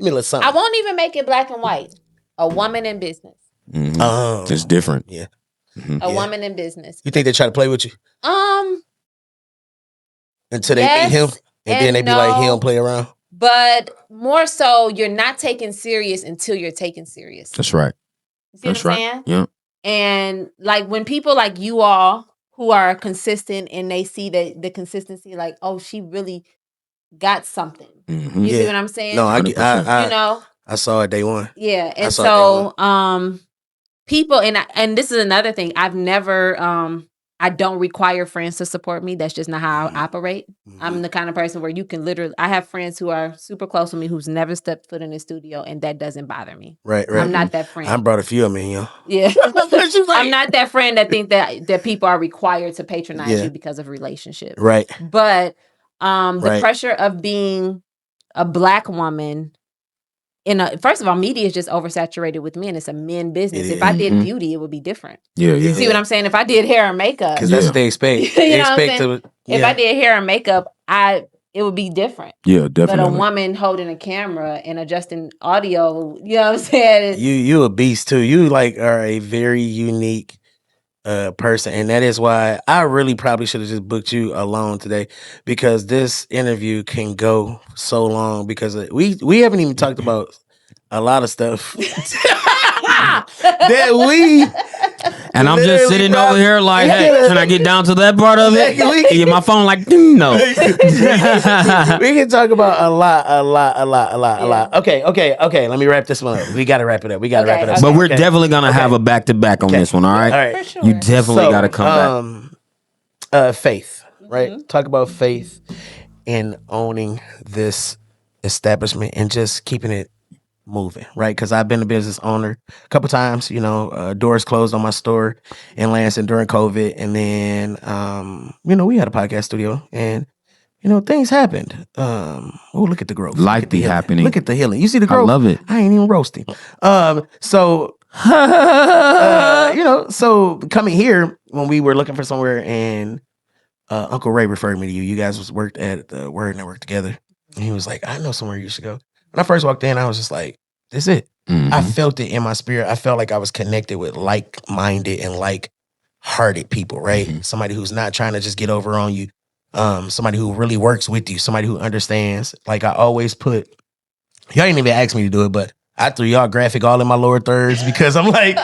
me a little something. I won't even make it black and white. A woman in business. It's different. Yeah. A woman in business. You think they try to play with you? Until they meet him And then they be like, he don't play around. But more so, you're not taken serious until you're taken serious. That's right. You see what I'm saying? Yeah. And like when people like you all who are consistent and they see that the consistency, like, oh, she really got something. Mm-hmm. You see what I'm saying? No, I saw it day one. Yeah, and so people and this is another thing. I've never I don't require friends to support me. That's just not how I operate. Mm-hmm. I'm the kind of person where you can literally. I have friends who are super close to me who's never stepped foot in the studio, and that doesn't bother me. Right. I'm not that friend. I brought a few of them in, yo. Yeah, I'm not that friend that think that people are required to patronize you because of relationships. Right. But the pressure of being a Black woman. First of all, media is just oversaturated with men. It's a men business. If I did beauty, it would be different. Yeah. See what I'm saying? If I did hair and makeup, because that's what they expect. If I did hair and makeup, it would be different. Yeah, definitely. But a woman holding a camera and adjusting audio, you know what I'm saying? You a beast too. You like are a very unique person, and that is why I really probably should have just booked you alone today, because this interview can go so long, because we haven't even talked about a lot of stuff that we. And I'm just sitting over here like, hey, can I get down to that part of it? Yeah, my phone like, no. We can talk about a lot. Okay. Let me wrap this one up. We got to wrap it up. But we're definitely going to have a back-to-back on this one, all right? All right. For sure. You definitely got to come back. Faith, right? Mm-hmm. Talk about faith in owning this establishment and just keeping it moving, right? Because I've been a business owner a couple times, doors closed on my store in Lansing during COVID. And then, we had a podcast studio and, things happened. Look at the growth. Life be happening. Look at the healing. You see the growth? I love it. I ain't even roasting. So coming here when we were looking for somewhere, and Uncle Ray referred me to you. You guys worked at the Word Network together. And he was like, I know somewhere you should go. When I first walked in, I was just like, this is it. Mm-hmm. I felt it in my spirit. I felt like I was connected with like-minded and like-hearted people, right? Mm-hmm. Somebody who's not trying to just get over on you. Somebody who really works with you. Somebody who understands. Like I always put, y'all didn't even ask me to do it, but I threw y'all graphic all in my lower thirds because I'm like,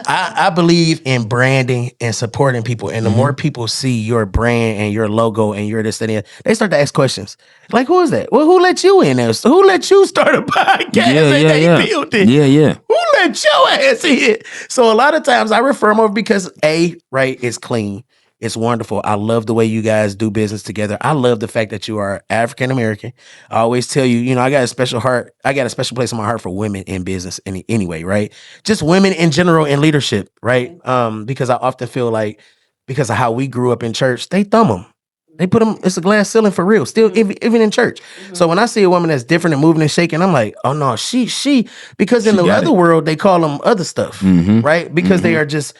I believe in branding and supporting people. And the more people see your brand and your logo and your this and that, they start to ask questions. Like, who is that? Well, who let you in there? Who let you start a podcast? Yeah. Who let your ass in? So a lot of times I refer them over because it's clean. It's wonderful. I love the way you guys do business together. I love the fact that you are African American. I always tell you, I got a special heart. I got a special place in my heart for women in business anyway, right? Just women in general in leadership, right? Because I often feel like because of how we grew up in church, they thumb them. They put them, it's a glass ceiling for real, still, even in church. Mm-hmm. So when I see a woman that's different and moving and shaking, I'm like, oh no, she, because in the other world, they call them other stuff, right? Because they are just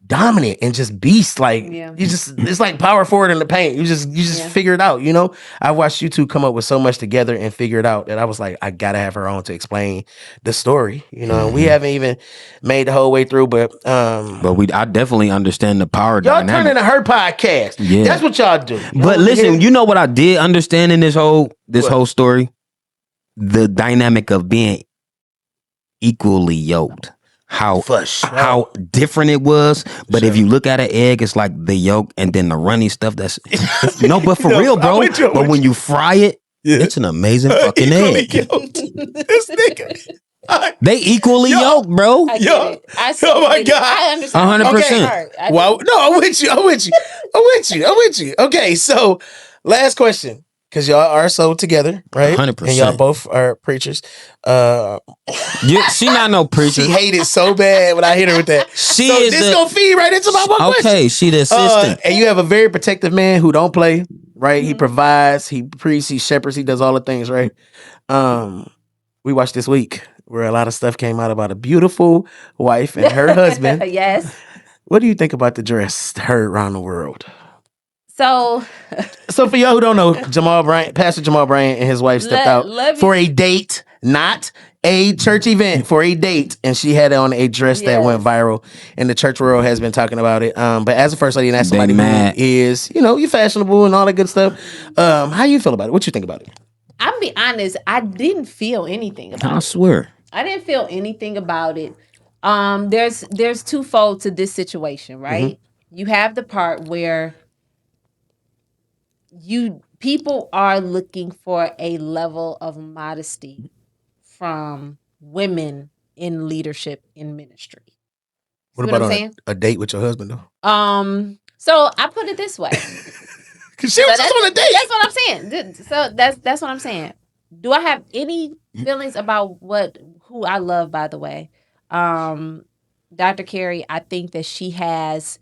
dominant and just beast. Like it's like power forward in the paint. You just figure it out. I watched you two come up with so much together and figure it out that I was like, I gotta have her on to explain the story. And we haven't even made the whole way through, but I definitely understand the power y'all dynamic. turn into her podcast. Yeah, that's what y'all do. But listen, you know what I did understand in this whole story? The dynamic of being equally yoked. How different it was, but if you look at an egg, it's like the yolk and then the runny stuff. But for real, bro. But when you fry it, it's an amazing fucking egg. This nigga, they equally yoked, bro. I get it. Oh my god, I understand. 100%. Okay. Well, no, I'm with you. Okay, so last question. Because y'all are so together, right? 100%. And y'all both are preachers. She not no preacher. She hated so bad when I hit her with that. This gonna feed right into my one question. Okay, she the assistant. And you have a very protective man who don't play, right? Mm-hmm. He provides, he preaches, he shepherds, he does all the things, right? We watched this week where a lot of stuff came out about a beautiful wife and her husband. Yes. What do you think about the dress heard around the world? So for y'all who don't know, Pastor Jamal Bryant and his wife stepped out for a date, not a church event for a date, and she had on a dress that went viral, and the church world has been talking about it. But as a first lady, and as somebody who is, you're fashionable and all that good stuff. How you feel about it? What you think about it? I'm be honest, I didn't feel anything about it. I swear. I didn't feel anything about it. There's twofold to this situation, right? Mm-hmm. You have the part where people are looking for a level of modesty from women in leadership in ministry. What about a date with your husband though? So I put it this way. Cause she was just on a date. That's what I'm saying. So that's what I'm saying. Do I have any feelings about who I love, by the way? Dr. Carey, I think that she has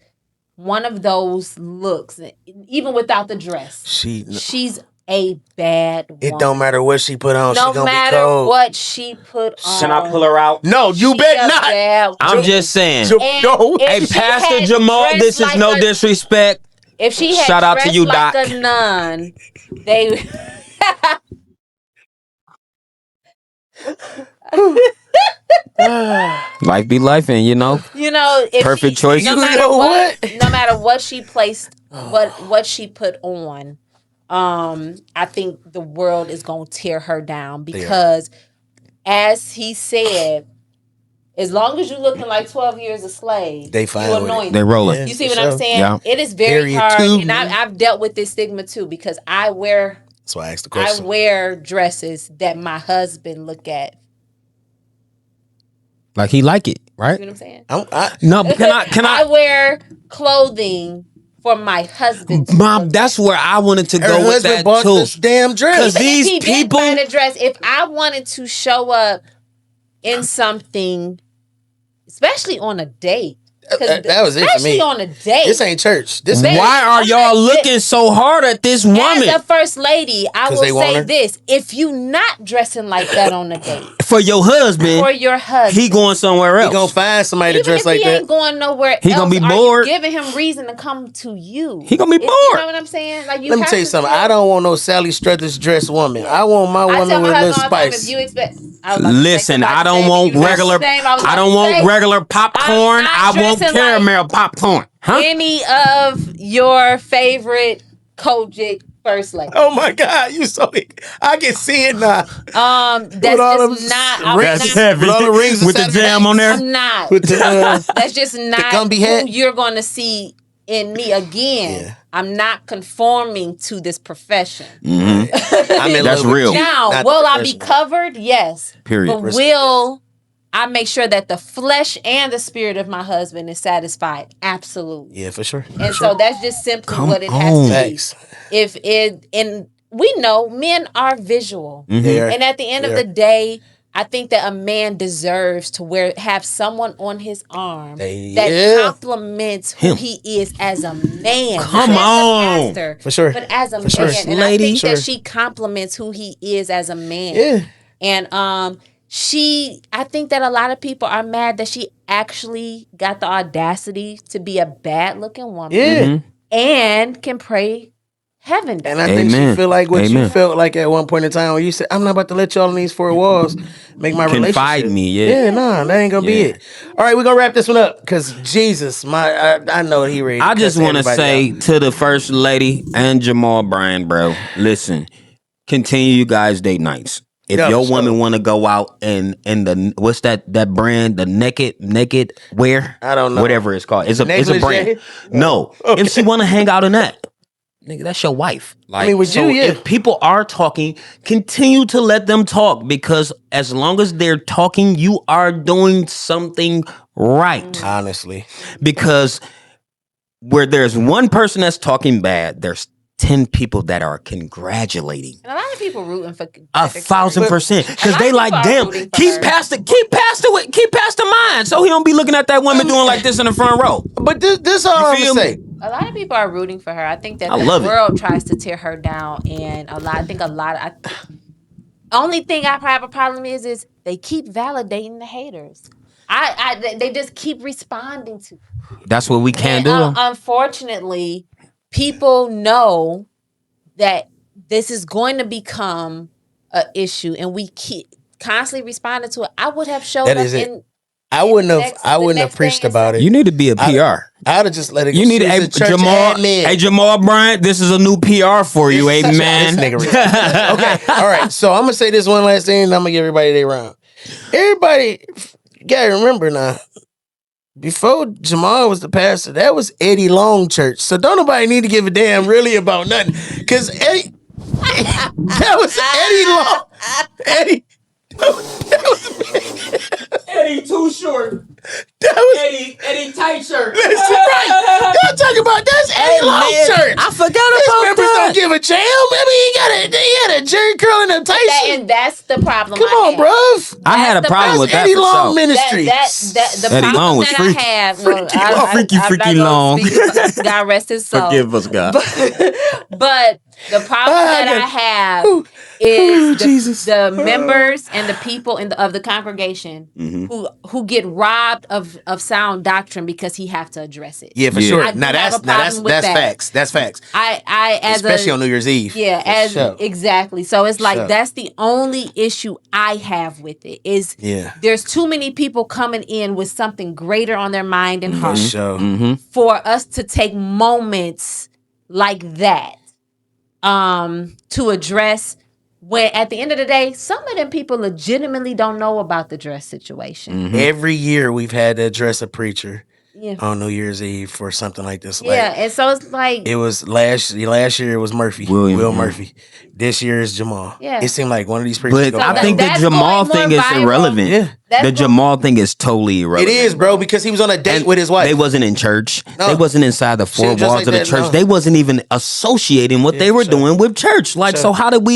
one of those looks, even without the dress. She's a bad woman. It don't matter what she put on. No she gonna matter be cold. what she put on. Can I pull her out? No, you bet not. I'm just saying. No. Hey, Pastor Jamal, this is no disrespect. If she had shout out to you, like Doc. a nun, they. Life be life, and perfect choice. No matter what she placed, what she put on, I think the world is gonna tear her down because, as he said, as long as you're looking like 12 years a slave, they fine you anointed. They rolling. You see what I'm saying? Yeah. It is very hard, and I've dealt with this stigma too because I wear. That's why I asked the question. I wear dresses that my husband look at. Like he like it, right? You know what I'm saying? No, but can I? I wear clothing for my husband. Mom, that's where I wanted to go with that bought too. This damn dress. Because these if he people didn't buy the dress. If I wanted to show up in something, especially on a date. That was it for me. Especially on a date. This ain't church. Why are y'all looking so hard at this woman? As a first lady, I will say this. If you not dressing like that on a date. For your husband. For your husband. He going somewhere else. He gonna find somebody to dress like that. He ain't going nowhere he else. Gonna be bored. You giving him reason to come to you. He gonna be bored. You know what I'm saying? Like Let me tell you something. I don't want no Sally Struthers dress woman. I want my woman with a little spice. Listen, I don't want regular. I don't want regular popcorn. I want caramel popcorn. Huh? Any of your favorite Kojic first lady? Oh my God, you so I can see it now. That's just not. That's heavy. With the jam on there. I'm not. That's just not who you're going to see in me again. Yeah. I'm not conforming to this profession. Mm-hmm. That's real. Now, will I be covered? Yes. Period. But will I make sure that the flesh and the spirit of my husband is satisfied? Absolutely. Yeah, for sure. And so that's just simply what it has to be. And we know men are visual. Mm-hmm. And at the end of the day, I think that a man deserves to have someone on his arm that compliments who he is as a man. Come on. Pastor, for sure. But as a man. Sure. And I think that she compliments who he is as a man. Yeah. And I think that a lot of people are mad that she actually got the audacity to be a bad looking woman. Yeah. And can pray heaven down. And I think she feel like what you felt like at one point in time when you said, I'm not about to let y'all in these four walls make my relationship. Confide me, Yeah, no, that ain't gonna be it. All right, we're gonna wrap this one up because Jesus, I know he ready. I just want to say to the first lady and Jamal Bryan, bro, listen, continue you guys' date nights. If your woman want to go out and the what's that brand, the naked wear? I don't know. Whatever it's called. It's a brand. No. Okay. If she want to hang out in that, nigga, that's your wife. Like, I mean, with if people are talking, continue to let them talk because as long as they're talking, you are doing something right. Honestly. Because where there's one person that's talking bad, there's 10 people that are congratulating. And a lot of people rooting for 1,000% because they like, damn, keep past the mine, so he don't be looking at that woman doing like this in the front row. But this all I'm gonna say. A lot of people are rooting for her. I think that the world tries to tear her down, and only thing I have a problem is they keep validating the haters. They just keep responding to. That's what we can't do. Unfortunately, people know that this is going to become an issue, and we constantly responding to it, I would have showed That up is it. in. I wouldn't have preached about it. You need to be a PR. I'd have just let it go. You need She's a church Jamal. admin. Hey, Jamal Bryant, this is a new PR for you, amen. This nigga. Okay, all right. So I'm gonna say this one last thing, and I'm gonna give everybody their round. Everybody, you gotta remember now. Before Jamal was the pastor, that was Eddie Long Church. So don't nobody need to give a damn really about nothing, because Eddie, that was Eddie Long. Eddie. Eddie too short. That was Eddie tight shirt. Listen, right. Y'all talking about that's Eddie Long Church. I forgot His about members that. don't give a damn. Maybe he had a Jerry curl and a Tyson. And that's the problem. Come on, bruv. I had a problem with that. Eddie for Long sure. Ministry. The Eddie problem Long was that freaky. I have, Freaky long. God rest his soul. Forgive us, God. But the problem that I have is the members and the people of the congregation who get robbed of sound doctrine because he have to address it. Yeah, for Yeah. sure. Now that's that. facts. That's facts. I as Especially on New Year's Eve. Yeah, For sure. exactly. So it's like Sure. that's the only issue I have with it is Yeah. there's too many people coming in with something greater on their mind and heart For sure. for us to take moments like that to address when at the end of the day, some of them people legitimately don't know about the dress situation. Every year we've had to address a preacher Yeah. on New Year's Eve for something like this. Yeah, Like, and so it's like it was last year it was Murphy. Will Murphy. This year is Jamal. Yeah. It seemed like one of these preachers. But I think the that's Jamal going thing more is viral. irrelevant. Yeah. The Jamal thing is totally It irrelevant. is, bro, because he was on a date with his wife. They wasn't in church. No. They wasn't inside the four Shit, just walls like of the that, church. no. They wasn't even associating what they were sure. doing with church. Like, Sure. so how did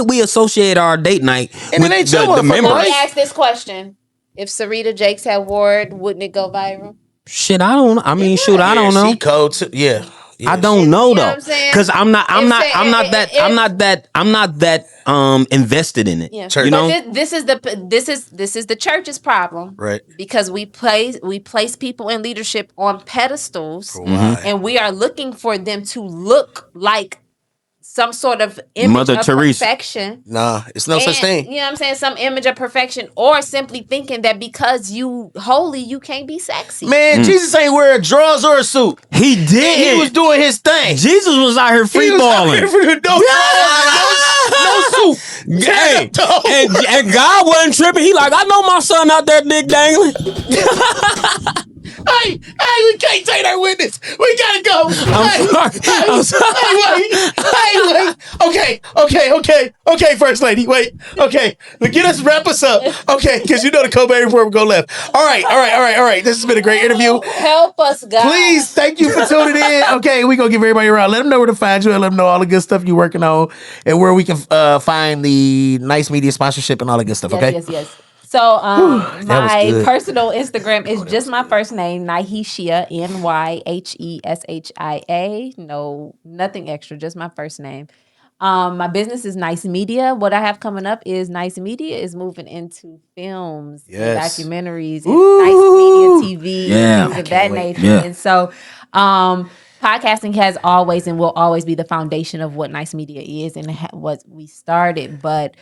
we associate our date night And it with ain't your the motherfucker, members? Let me right? ask this question. If Sarita Jakes had wore it, wouldn't it go viral? Shit, I don't. I mean, shoot, I don't know. She cold too. Yeah. I don't know You know though, what I'm saying? because I'm not If that invested in it. Yeah. Church. You know, But this is the church's problem. Right. Because we place people in leadership on pedestals Why? and we are looking for them to look like some sort of image Mother of Teresa. perfection. Nah, it's no such And, thing. You know what I'm saying? Some image of perfection, or simply thinking that because you holy, you can't be sexy. Man, Jesus ain't wearing drawers or a suit. he did. He was doing his thing. Jesus was out here free He was out here balling. for no suit. Hey, and God wasn't tripping. He like, I know my son out there dick dangling. Hey, we can't take that witness. We gotta go. I'm sorry. Wait. Okay, First Lady. Wait. Okay, get us, wrap us up. Okay, because you know the Cobain Report will go left. All right. This has been a great interview. Help us, God. Please, thank you for tuning in. Okay, we gonna give everybody around. Let them know where to find you and let them know all the good stuff you're working on and where we can find the NYSE Media sponsorship and all the good stuff. Okay. Yes. So my good. personal Instagram is just my first name, Nyheshia, Nyheshia. No, nothing extra, just my first name. My business is NYSE Media. What I have coming up is NYSE Media is moving into films, Yes. and documentaries, and NYSE Media TV, Yeah. things of that nature. Yeah. And so podcasting has always and will always be the foundation of what NYSE Media is and what we started. But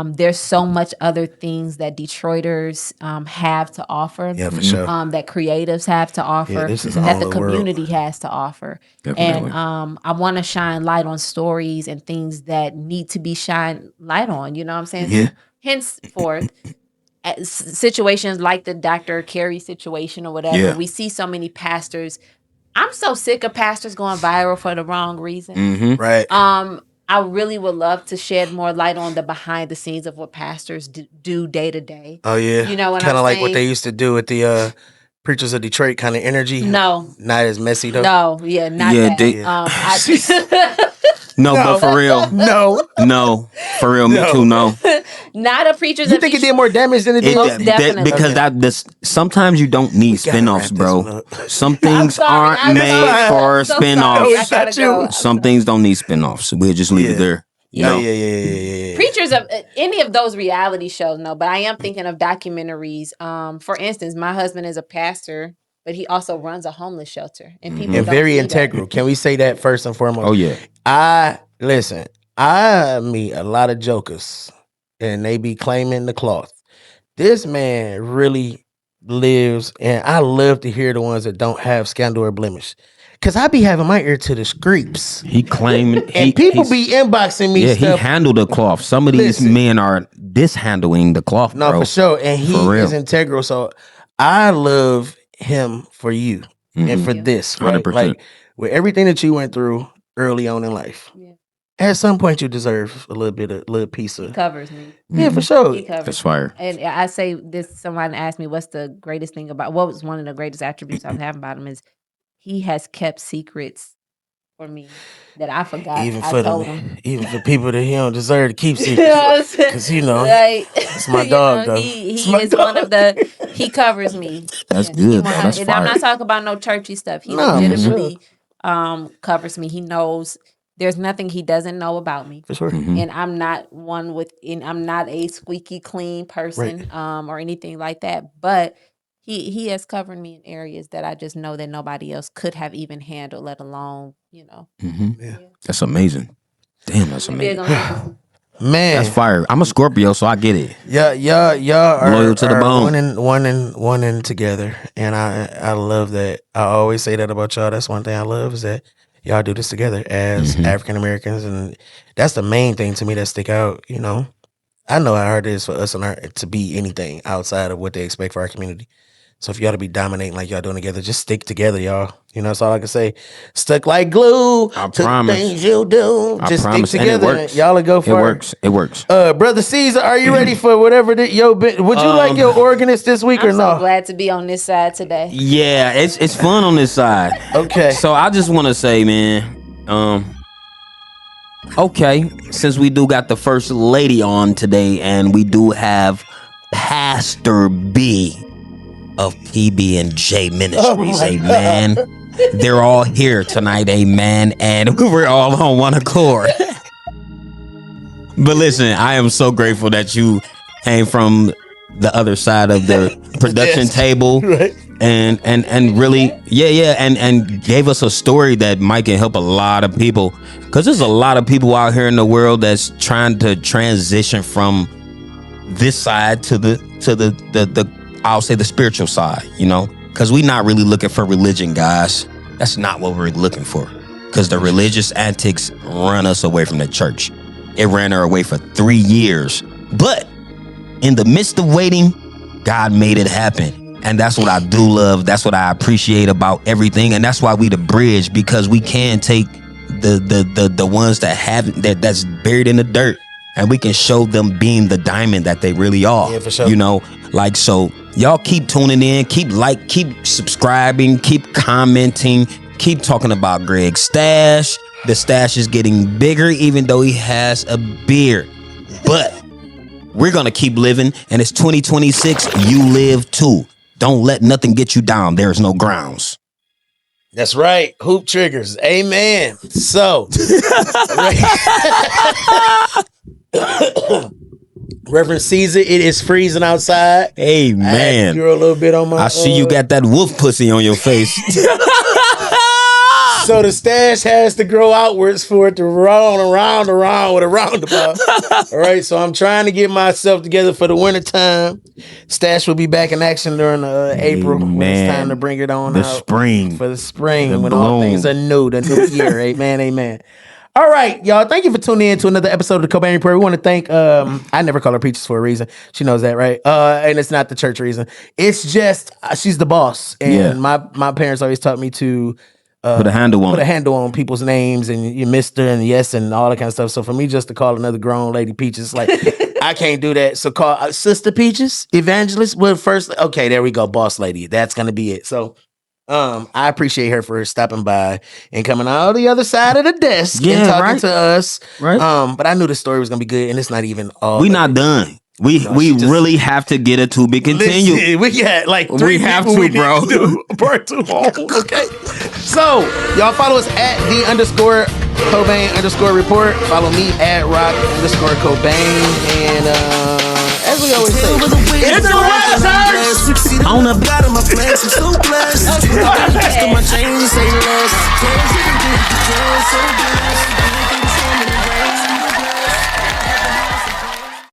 there's so much other things that Detroiters have to offer. Yeah, for sure. That creatives have to offer. this is that all the the world. community has to offer. Definitely. And I want to shine light on stories and things that need to be shined light on. You know what I'm saying? Yeah. Henceforth, situations like the Dr. Carey situation or whatever, Yeah. we see so many pastors. I'm so sick of pastors going viral for the wrong reason. Mm-hmm. Right. I really would love to shed more light on the behind the scenes of what pastors do day to day. Oh yeah. You know what Kind of I'm like what saying? they used to do with the Preachers of Detroit kind of energy. No, Not as messy though. not Yeah, that. they- I, But for real, No. for real, me No. too. No, not a preacher's. You think it did more damage than it did? Most definitely. because sometimes you don't need gotta spinoffs, wrap bro. this one up. Some things sorry, aren't I'm made sorry. for I'm so sorry. spinoffs. I gotta It's not go. Some things don't need spinoffs. We'll just leave Yeah. it there. You know? Yeah. Preachers of any of those reality shows, no, but I am thinking of documentaries. For instance, my husband is a pastor, but he also runs a homeless shelter, and people And don't very see that. integral. Can we say that first and foremost? Oh yeah. I meet a lot of jokers and they be claiming the cloth. This man really lives, and I love to hear the ones that don't have scandal or blemish. Cause I be having my ear to the screeps. He claiming and people be inboxing me. Yeah, stuff. he handled the cloth. Some of these men are dishandling the cloth. No, bro. for sure. And he is integral. So I love him for you and for this. Right? 100%. Like with everything that you went through early on in life. Yeah. At some point, you deserve a little piece of. He covers me. Yeah, for sure. He covers. That's fire. And I say this. Someone asked me, "What's the greatest thing about? What was one of the greatest attributes I was having about him is he has kept secrets for me that I forgot. Even I for told them, him. even for people that he don't deserve to keep secrets, because like, it's my dog. Though he is one of the. He covers me. That's good. That's and fire. I'm not talking about no churchy stuff. He legitimately covers me. He knows. There's nothing he doesn't know about me. For sure. And I'm not one I'm not a squeaky clean person, or anything like that. But he has covered me in areas that I just know that nobody else could have even handled, let alone, Yeah. That's amazing. Damn, that's amazing. Man, that's fire. I'm a Scorpio, so I get it. Yeah, y'all are loyal to the bone. One in together, and I love that. I always say that about y'all. That's one thing I love is that y'all do this together as African Americans, and that's the main thing to me that stick out. I know how hard it is for us to be anything outside of what they expect for our community. So if y'all to be dominating like y'all doing together, just stick together, y'all. That's all I can say. Stuck like glue. I promise. Things you do. Just stick together. And y'all will go for it. It works. Brother Caesar, are you ready for whatever would you like your organist this week or I'm no? so glad to be on this side today. Yeah, it's fun on this side. Okay. So I just want to say, man, okay, since we do got the first lady on today, and we do have Pastor B of PB&J Ministries, amen. They're all here tonight, amen, and we're all on one accord. But listen, I am so grateful that you came from the other side of the production table, right? And really, and gave us a story that might can help a lot of people, because there's a lot of people out here in the world that's trying to transition from this side to the I'll say the spiritual side, because we're not really looking for religion, guys. That's not what we're looking for, because the religious antics run us away from the church. It ran her away for 3 years, but in the midst of waiting, God made it happen. And that's what I do love. That's what I appreciate about everything. And that's why we the bridge, because we can take the ones that haven't, that's buried in the dirt, and we can show them being the diamond that they really are. Yeah, for sure. So y'all keep tuning in, keep subscribing, keep commenting, keep talking about Greg's stash. The stash is getting bigger, even though he has a beard. But we're going to keep living, and it's 2026. You live too. Don't let nothing get you down. There's no grounds. That's right. Hoop triggers. Amen. So, Reverend Caesar, it is freezing outside. Amen. You're a little bit on my. I see you got that wolf pussy on your face. So the stash has to grow outwards for it to roll around with a roundabout. All right, so I'm trying to get myself together for the winter time. Stash will be back in action during April when it's time to bring it on the out. spring. For the spring, when bloom. all things are new, the new year. Amen. All right, y'all. Thank you for tuning in to another episode of the Cobain Report. We want to thank, I never call her Peaches for a reason. She knows that, right? And it's not the church reason. It's just, she's the boss. And my parents always taught me to put a handle on people's names, and you Mr. and yes and all that kind of stuff. So for me just to call another grown lady Peaches, like I can't do that. So call Sister Peaches, Evangelist. Well, first, okay, there we go, boss lady. That's gonna be it. So I appreciate her for stopping by and coming out the other side of the desk and talking to us. Right. But I knew the story was gonna be good, and it's not even all. We're not done. We really have to get it to be continued. Listen, we got like 3 we have people to, we bro. need to do part 2 on. Okay. So y'all follow us at @the_Cobain_report. Follow me at Rocc_Cobain. And as we always say, it's a rap church. On the bottom of my flex, I'm so blessed. My chain say less. So blessed.